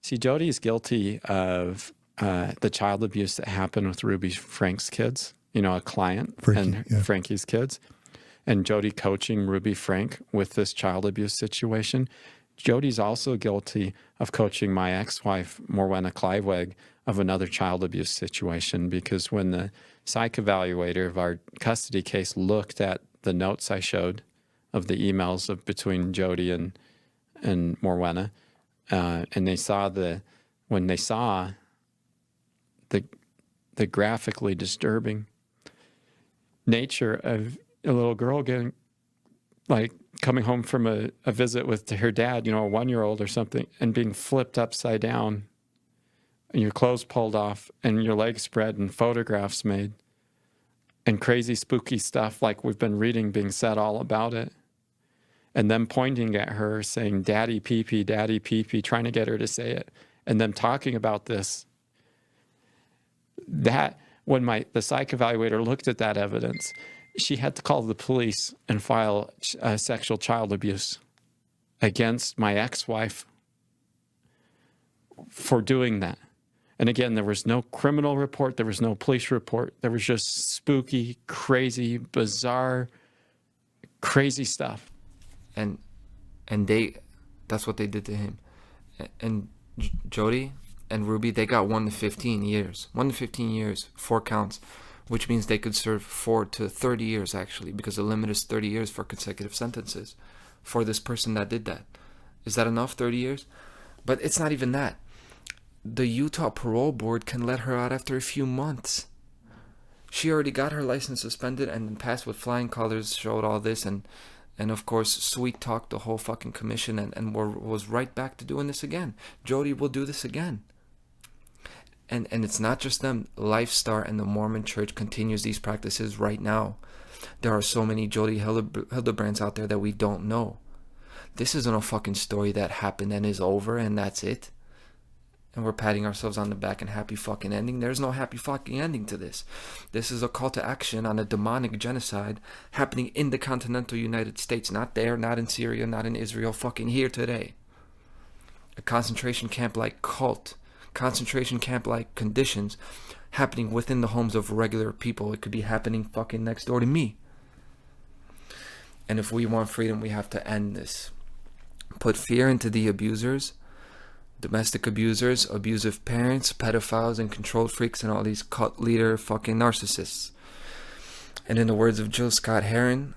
See, Jodi is guilty of the child abuse that happened with Ruby Frank's kids, a client, Franke's kids. And Jodi coaching Ruby Frank with this child abuse situation. Jodi's also guilty of coaching my ex-wife, Morwenna Kleivweg, of another child abuse situation, because when the psych evaluator of our custody case looked at the notes I showed of the emails between Jodi and Morwenna, and they saw the graphically disturbing nature of a little girl coming home from a visit with her dad, a 1-year-old or something, and being flipped upside down and your clothes pulled off and your legs spread and photographs made and crazy spooky stuff like we've been reading being said all about it. And them pointing at her saying, daddy pee-pee, trying to get her to say it. And them talking about this. That, when the psych evaluator looked at that evidence, she had to call the police and file sexual child abuse against my ex-wife for doing that. And again, there was no criminal report. There was no police report. There was just spooky, crazy, bizarre, crazy stuff. And that's what they did to him. And Jodi and Ruby, they got 1 to 15 years. 1 to 15 years, 4 counts, which means they could serve 4 to 30 years, actually, because the limit is 30 years for consecutive sentences for this person that did that. Is that enough, 30 years? But it's not even that. The Utah Parole Board can let her out after a few months. She already got her license suspended and then passed with flying colors, showed all this, and of course sweet talked the whole fucking commission and was right back to doing this again. Jodi will do this again. And it's not just them. Lifestar and the Mormon Church continues these practices right now. There are so many Jodi Hildebrandts out there that we don't know. This isn't a fucking story that happened and is over and that's it. And we're patting ourselves on the back and happy fucking ending. There's no happy fucking ending to this. This is a call to action on a demonic genocide happening in the continental United States. Not there, not in Syria, not in Israel, fucking here today. A concentration camp-like cult, concentration camp-like conditions happening within the homes of regular people. It could be happening fucking next door to me. And if we want freedom, we have to end this. Put fear into the abusers, domestic abusers, abusive parents, pedophiles, and control freaks, and all these cult leader fucking narcissists. And in the words of Jill Scott Heron,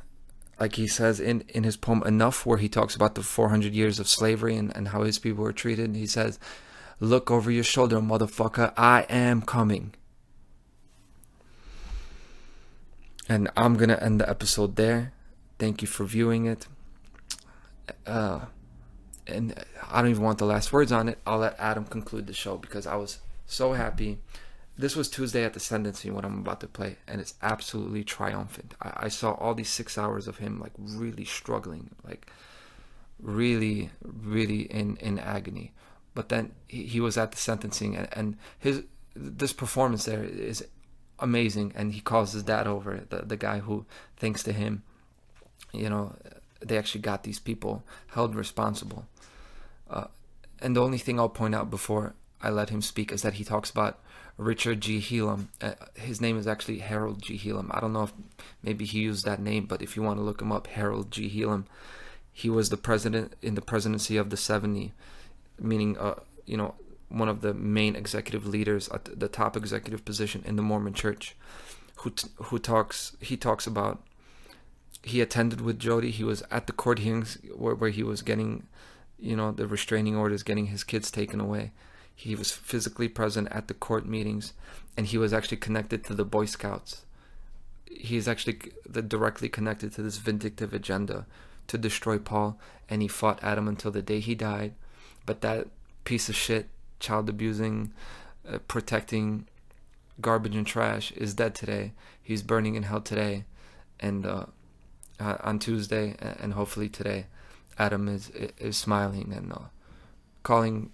like he says in his poem Enough, where he talks about the 400 years of slavery and how his people were treated, he says, "Look over your shoulder, motherfucker, I am coming." And I'm going to end the episode there. Thank you for viewing it. And I don't even want the last words on it. I'll let Adam conclude the show because I was so happy. This was Tuesday at the Sentencing, what I'm about to play, and it's absolutely triumphant. I saw all these 6 hours of him like really struggling, like really, really in agony. But then he was at the sentencing, and this performance there is amazing, and he calls his dad over, the guy who, thanks to him, you know, they actually got these people held responsible. And the only thing I'll point out before I let him speak is that he talks about Richard G. Hillam. His name is actually Harold G. Hillam. I don't know if maybe he used that name, but if you want to look him up, Harold G. Hillam. He was the president in the presidency of the 70, meaning, you know, one of the main executive leaders at the top executive position in the Mormon Church, he talks about, he attended with Jodi. He was at the court hearings where he was getting, you know, the restraining orders, getting his kids taken away. He was physically present at the court meetings, and he was actually connected to the Boy Scouts. He's actually directly connected to this vindictive agenda to destroy Paul, and he fought Adam until the day he died. But that piece of shit, child abusing, protecting, garbage and trash is dead today. He's burning in hell today, and on Tuesday, and hopefully today, Adam is smiling and calling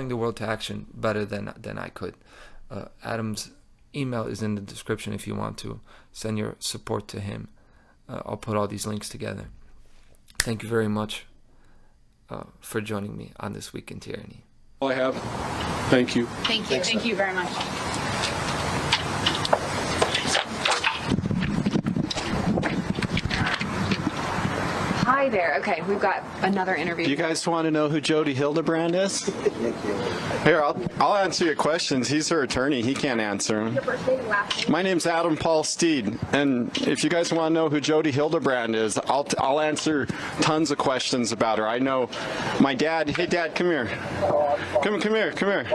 the world to action better than I could. Adam's email is in the description if you want to send your support to him. I'll put all these links together. Thank you very much for joining me on This Week in Tyranny. All I have. Thank you. Thank you. Thank you very much. Hi there. Okay, we've got another interview. You guys want to know who Jodi Hildebrandt is? Here, I'll answer your questions. He's her attorney. He can't answer them. My name's Adam Paul Steed, and if you guys want to know who Jodi Hildebrandt is, I'll answer tons of questions about her. I know my dad. Hey, Dad, come here. Come here.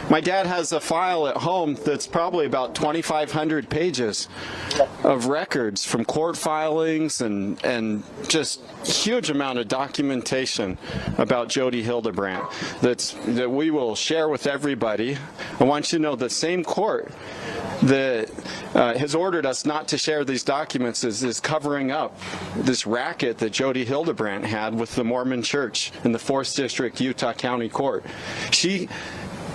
My dad has a file at home that's probably about 2,500 pages of records from court filings and just huge amount of documentation about Jodi Hildebrandt that we will share with everybody. I want you to know the same court that has ordered us not to share these documents is covering up this racket that Jodi Hildebrandt had with the Mormon Church in the 4th District Utah County Court. She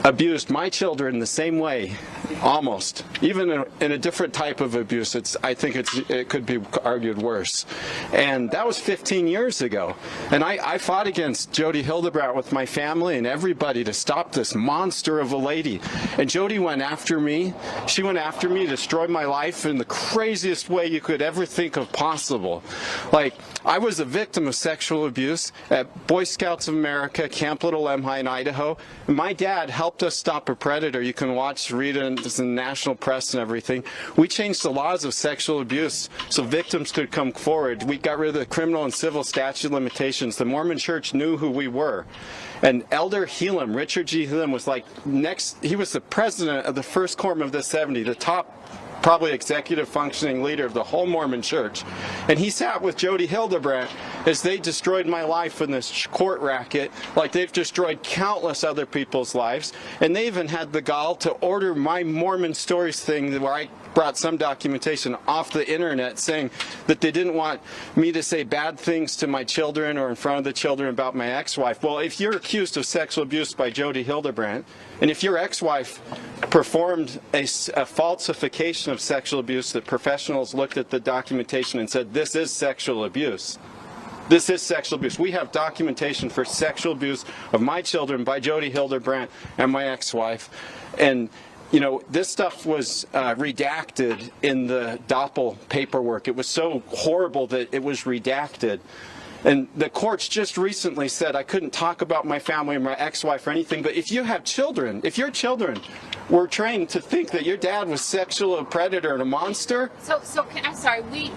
abused my children the same way, almost, even in a different type of abuse. I think it could be argued worse. And that was 15 years ago. And I fought against Jodi Hildebrandt with my family and everybody to stop this monster of a lady. And Jodi went after me. She went after me to destroy my life in the craziest way you could ever think of possible. Like, I was a victim of sexual abuse at Boy Scouts of America, Camp Little Lemhi in Idaho. And my dad helped us stop a predator. You can read it's in the national press and everything. We changed the laws of sexual abuse so victims could come forward. We got rid of the criminal and civil statute limitations. The Mormon Church knew who we were. And Elder Hillam, Richard G. Hillam, was like he was the president of the first quorum of the 70, the top probably executive functioning leader of the whole Mormon Church. And he sat with Jodi Hildebrandt as they destroyed my life in this court racket, like they've destroyed countless other people's lives. And they even had the gall to order my Mormon Stories thing, where I brought some documentation off the internet saying that they didn't want me to say bad things to my children or in front of the children about my ex-wife. Well, if you're accused of sexual abuse by Jodi Hildebrandt, and if your ex-wife performed a falsification of sexual abuse, that professionals looked at the documentation and said, this is sexual abuse. This is sexual abuse. We have documentation for sexual abuse of my children by Jodi Hildebrandt and my ex-wife. And you know, this stuff was redacted in the Doppel paperwork. It was so horrible that it was redacted. And the courts just recently said I couldn't talk about my family or my ex-wife or anything, but if you have children, if your children were trained to think that your dad was sexual predator and a monster. So I'm sorry, we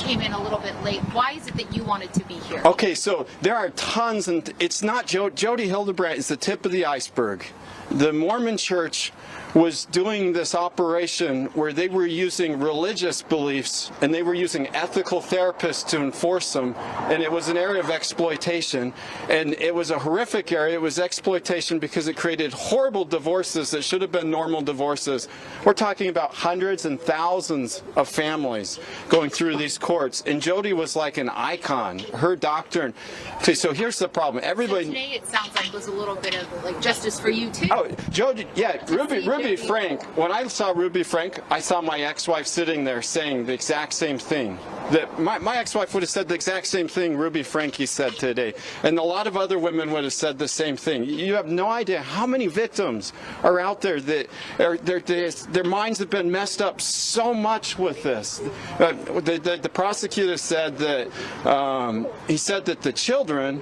came in a little bit late. Why is it that you wanted to be here? Okay, so there are tons, and it's not Jodi Hildebrandt is the tip of the iceberg. The Mormon Church was doing this operation where they were using religious beliefs and they were using ethical therapists to enforce them, and it was an area of exploitation, and it was a horrific area. It was exploitation because it created horrible divorces that should have been normal divorces. We're talking about hundreds and thousands of families going through these courts, and Jodi was like an icon. Her doctrine. Okay, so here's the problem. Everybody. So today it sounds like was a little bit of like justice for you too. Oh, Jodi, yeah, Ruby Frank. When I saw Ruby Frank, I saw my ex-wife sitting there saying the exact same thing. That my ex-wife would have said the exact same thing Ruby Franke said today, and a lot of other women would have said the same thing. You have no idea how many victims are out there that their minds have been messed up so much with this. The prosecutor said that he said that the children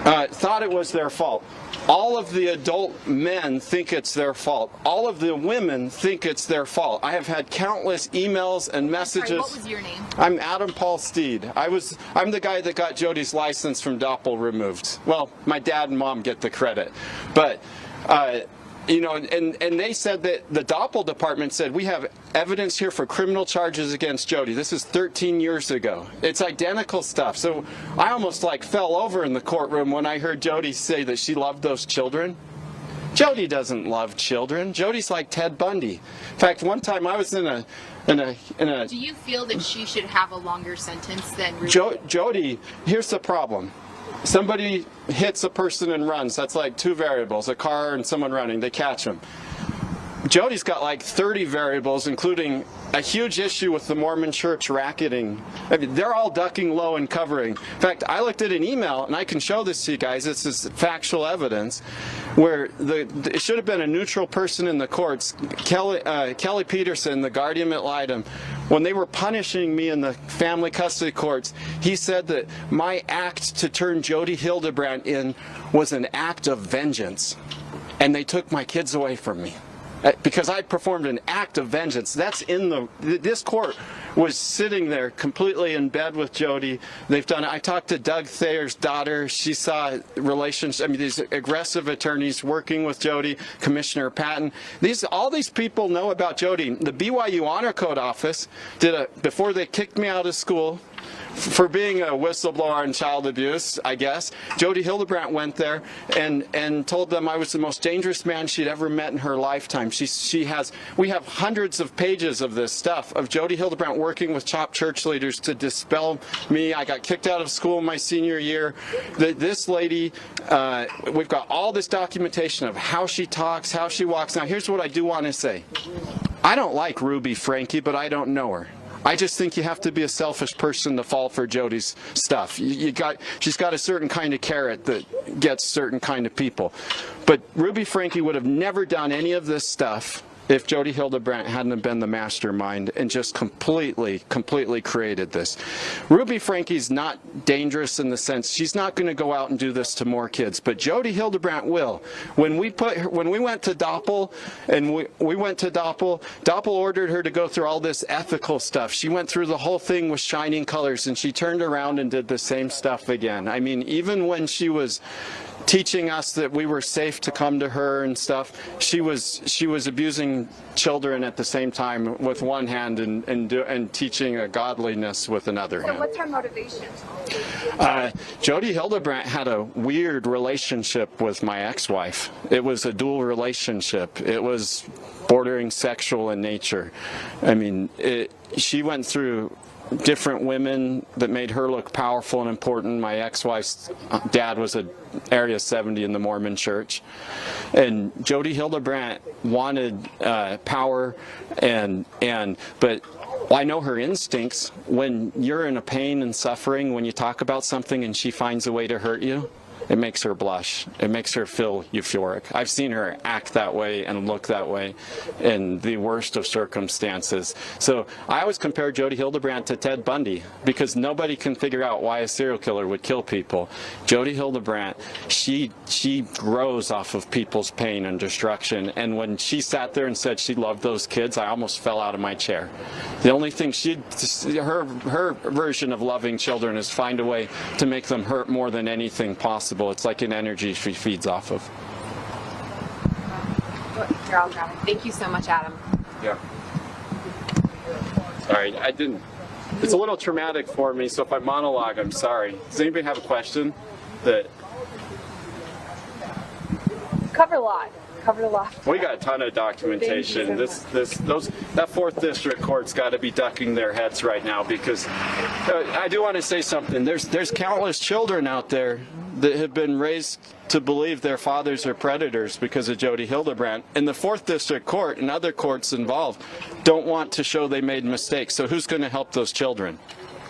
thought it was their fault. All of the adult men think it's their fault. All of the women think it's their fault. I have had countless emails and messages. Sorry, what was your name? I'm Adam Paul Steed. I'm the guy that got Jodi's license from Doppel removed. Well, my dad and mom get the credit. But you know, and they said that the Doppel department said, we have evidence here for criminal charges against Jodi. This is 13 years ago. It's identical stuff. So I almost like fell over in the courtroom when I heard Jodi say that she loved those children. Jodi doesn't love children. Jodi's like Ted Bundy. In fact, one time I was in a Do you feel that she should have a longer sentence than Ruby? Jodi, here's the problem. Somebody hits a person and runs. That's like two variables, a car and someone running. They catch them. Jodi's got like 30 variables, including a huge issue with the Mormon Church racketing. I mean, they're all ducking low and covering. In fact, I looked at an email, and I can show this to you guys. This is factual evidence, where it should have been a neutral person in the courts. Kelly Peterson, the guardian ad litem, when they were punishing me in the family custody courts, he said that my act to turn Jodi Hildebrandt in was an act of vengeance, and they took my kids away from me. Because I performed an act of vengeance. That's in this court was sitting there completely in bed with Jodi. They've done. I talked to Doug Thayer's daughter. She saw relations. I mean, these aggressive attorneys working with Jodi, Commissioner Patton. All these people know about Jodi. The BYU Honor Code office before they kicked me out of school for being a whistleblower on child abuse, I guess. Jodi Hildebrandt went there and told them I was the most dangerous man she'd ever met in her lifetime. We have hundreds of pages of this stuff of Jodi Hildebrandt working with top church leaders to dispel me. I got kicked out of school my senior year. This lady, we've got all this documentation of how she talks, how she walks. Now, here's what I do want to say. I don't like Ruby Franke, but I don't know her. I just think you have to be a selfish person to fall for Jodi's stuff. She's got a certain kind of carrot that gets certain kind of people. But Ruby Franke would have never done any of this stuff if Jodi Hildebrandt hadn't have been the mastermind and just completely created this. Ruby Franke's not dangerous in the sense she's not going to go out and do this to more kids, but Jodi Hildebrandt will. When we went to Doppel, and we went to Doppel ordered her to go through all this ethical stuff. She went through the whole thing with shining colors, and she turned around and did the same stuff again. I mean, even when she was teaching us that we were safe to come to her and stuff, she was abusing children at the same time with one hand and teaching a godliness with another hand. So what's her motivation? Jodi Hildebrandt had a weird relationship with my ex-wife. It was a dual relationship. It was bordering sexual in nature. I mean, she went through different women that made her look powerful and important. My ex-wife's dad was a Area 70 in the Mormon church, and Jodi Hildebrandt wanted power, but I know her instincts. When you're in a pain and suffering, when you talk about something and she finds a way to hurt you, it makes her blush. It makes her feel euphoric. I've seen her act that way and look that way in the worst of circumstances. So I always compare Jodi Hildebrandt to Ted Bundy, because nobody can figure out why a serial killer would kill people. Jodi Hildebrandt, she grows off of people's pain and destruction. And when she sat there and said she loved those kids, I almost fell out of my chair. The only thing her version of loving children is find a way to make them hurt more than anything possible. It's like an energy she feeds off of. You're all grabbing. Thank you so much, Adam. Yeah. Sorry, I didn't. It's a little traumatic for me, so if I monologue, I'm sorry. Does anybody have a question? Covered a lot. Covered a lot. We got a ton of documentation. That 4th District Court's got to be ducking their heads right now, because I do want to say something. There's countless children out there that have been raised to believe their fathers are predators because of Jodi Hildebrandt. And the 4th District Court and other courts involved don't want to show they made mistakes. So who's going to help those children?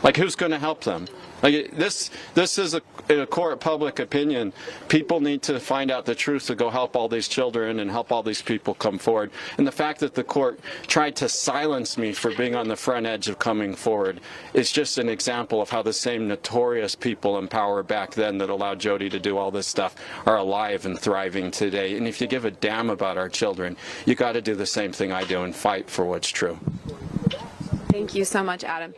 Like, who's going to help them? Like, this is a court of public opinion. People need to find out the truth to go help all these children and help all these people come forward. And the fact that the court tried to silence me for being on the front edge of coming forward is just an example of how the same notorious people in power back then that allowed Jodi to do all this stuff are alive and thriving today. And if you give a damn about our children, you got to do the same thing I do and fight for what's true. Thank you so much, Adam.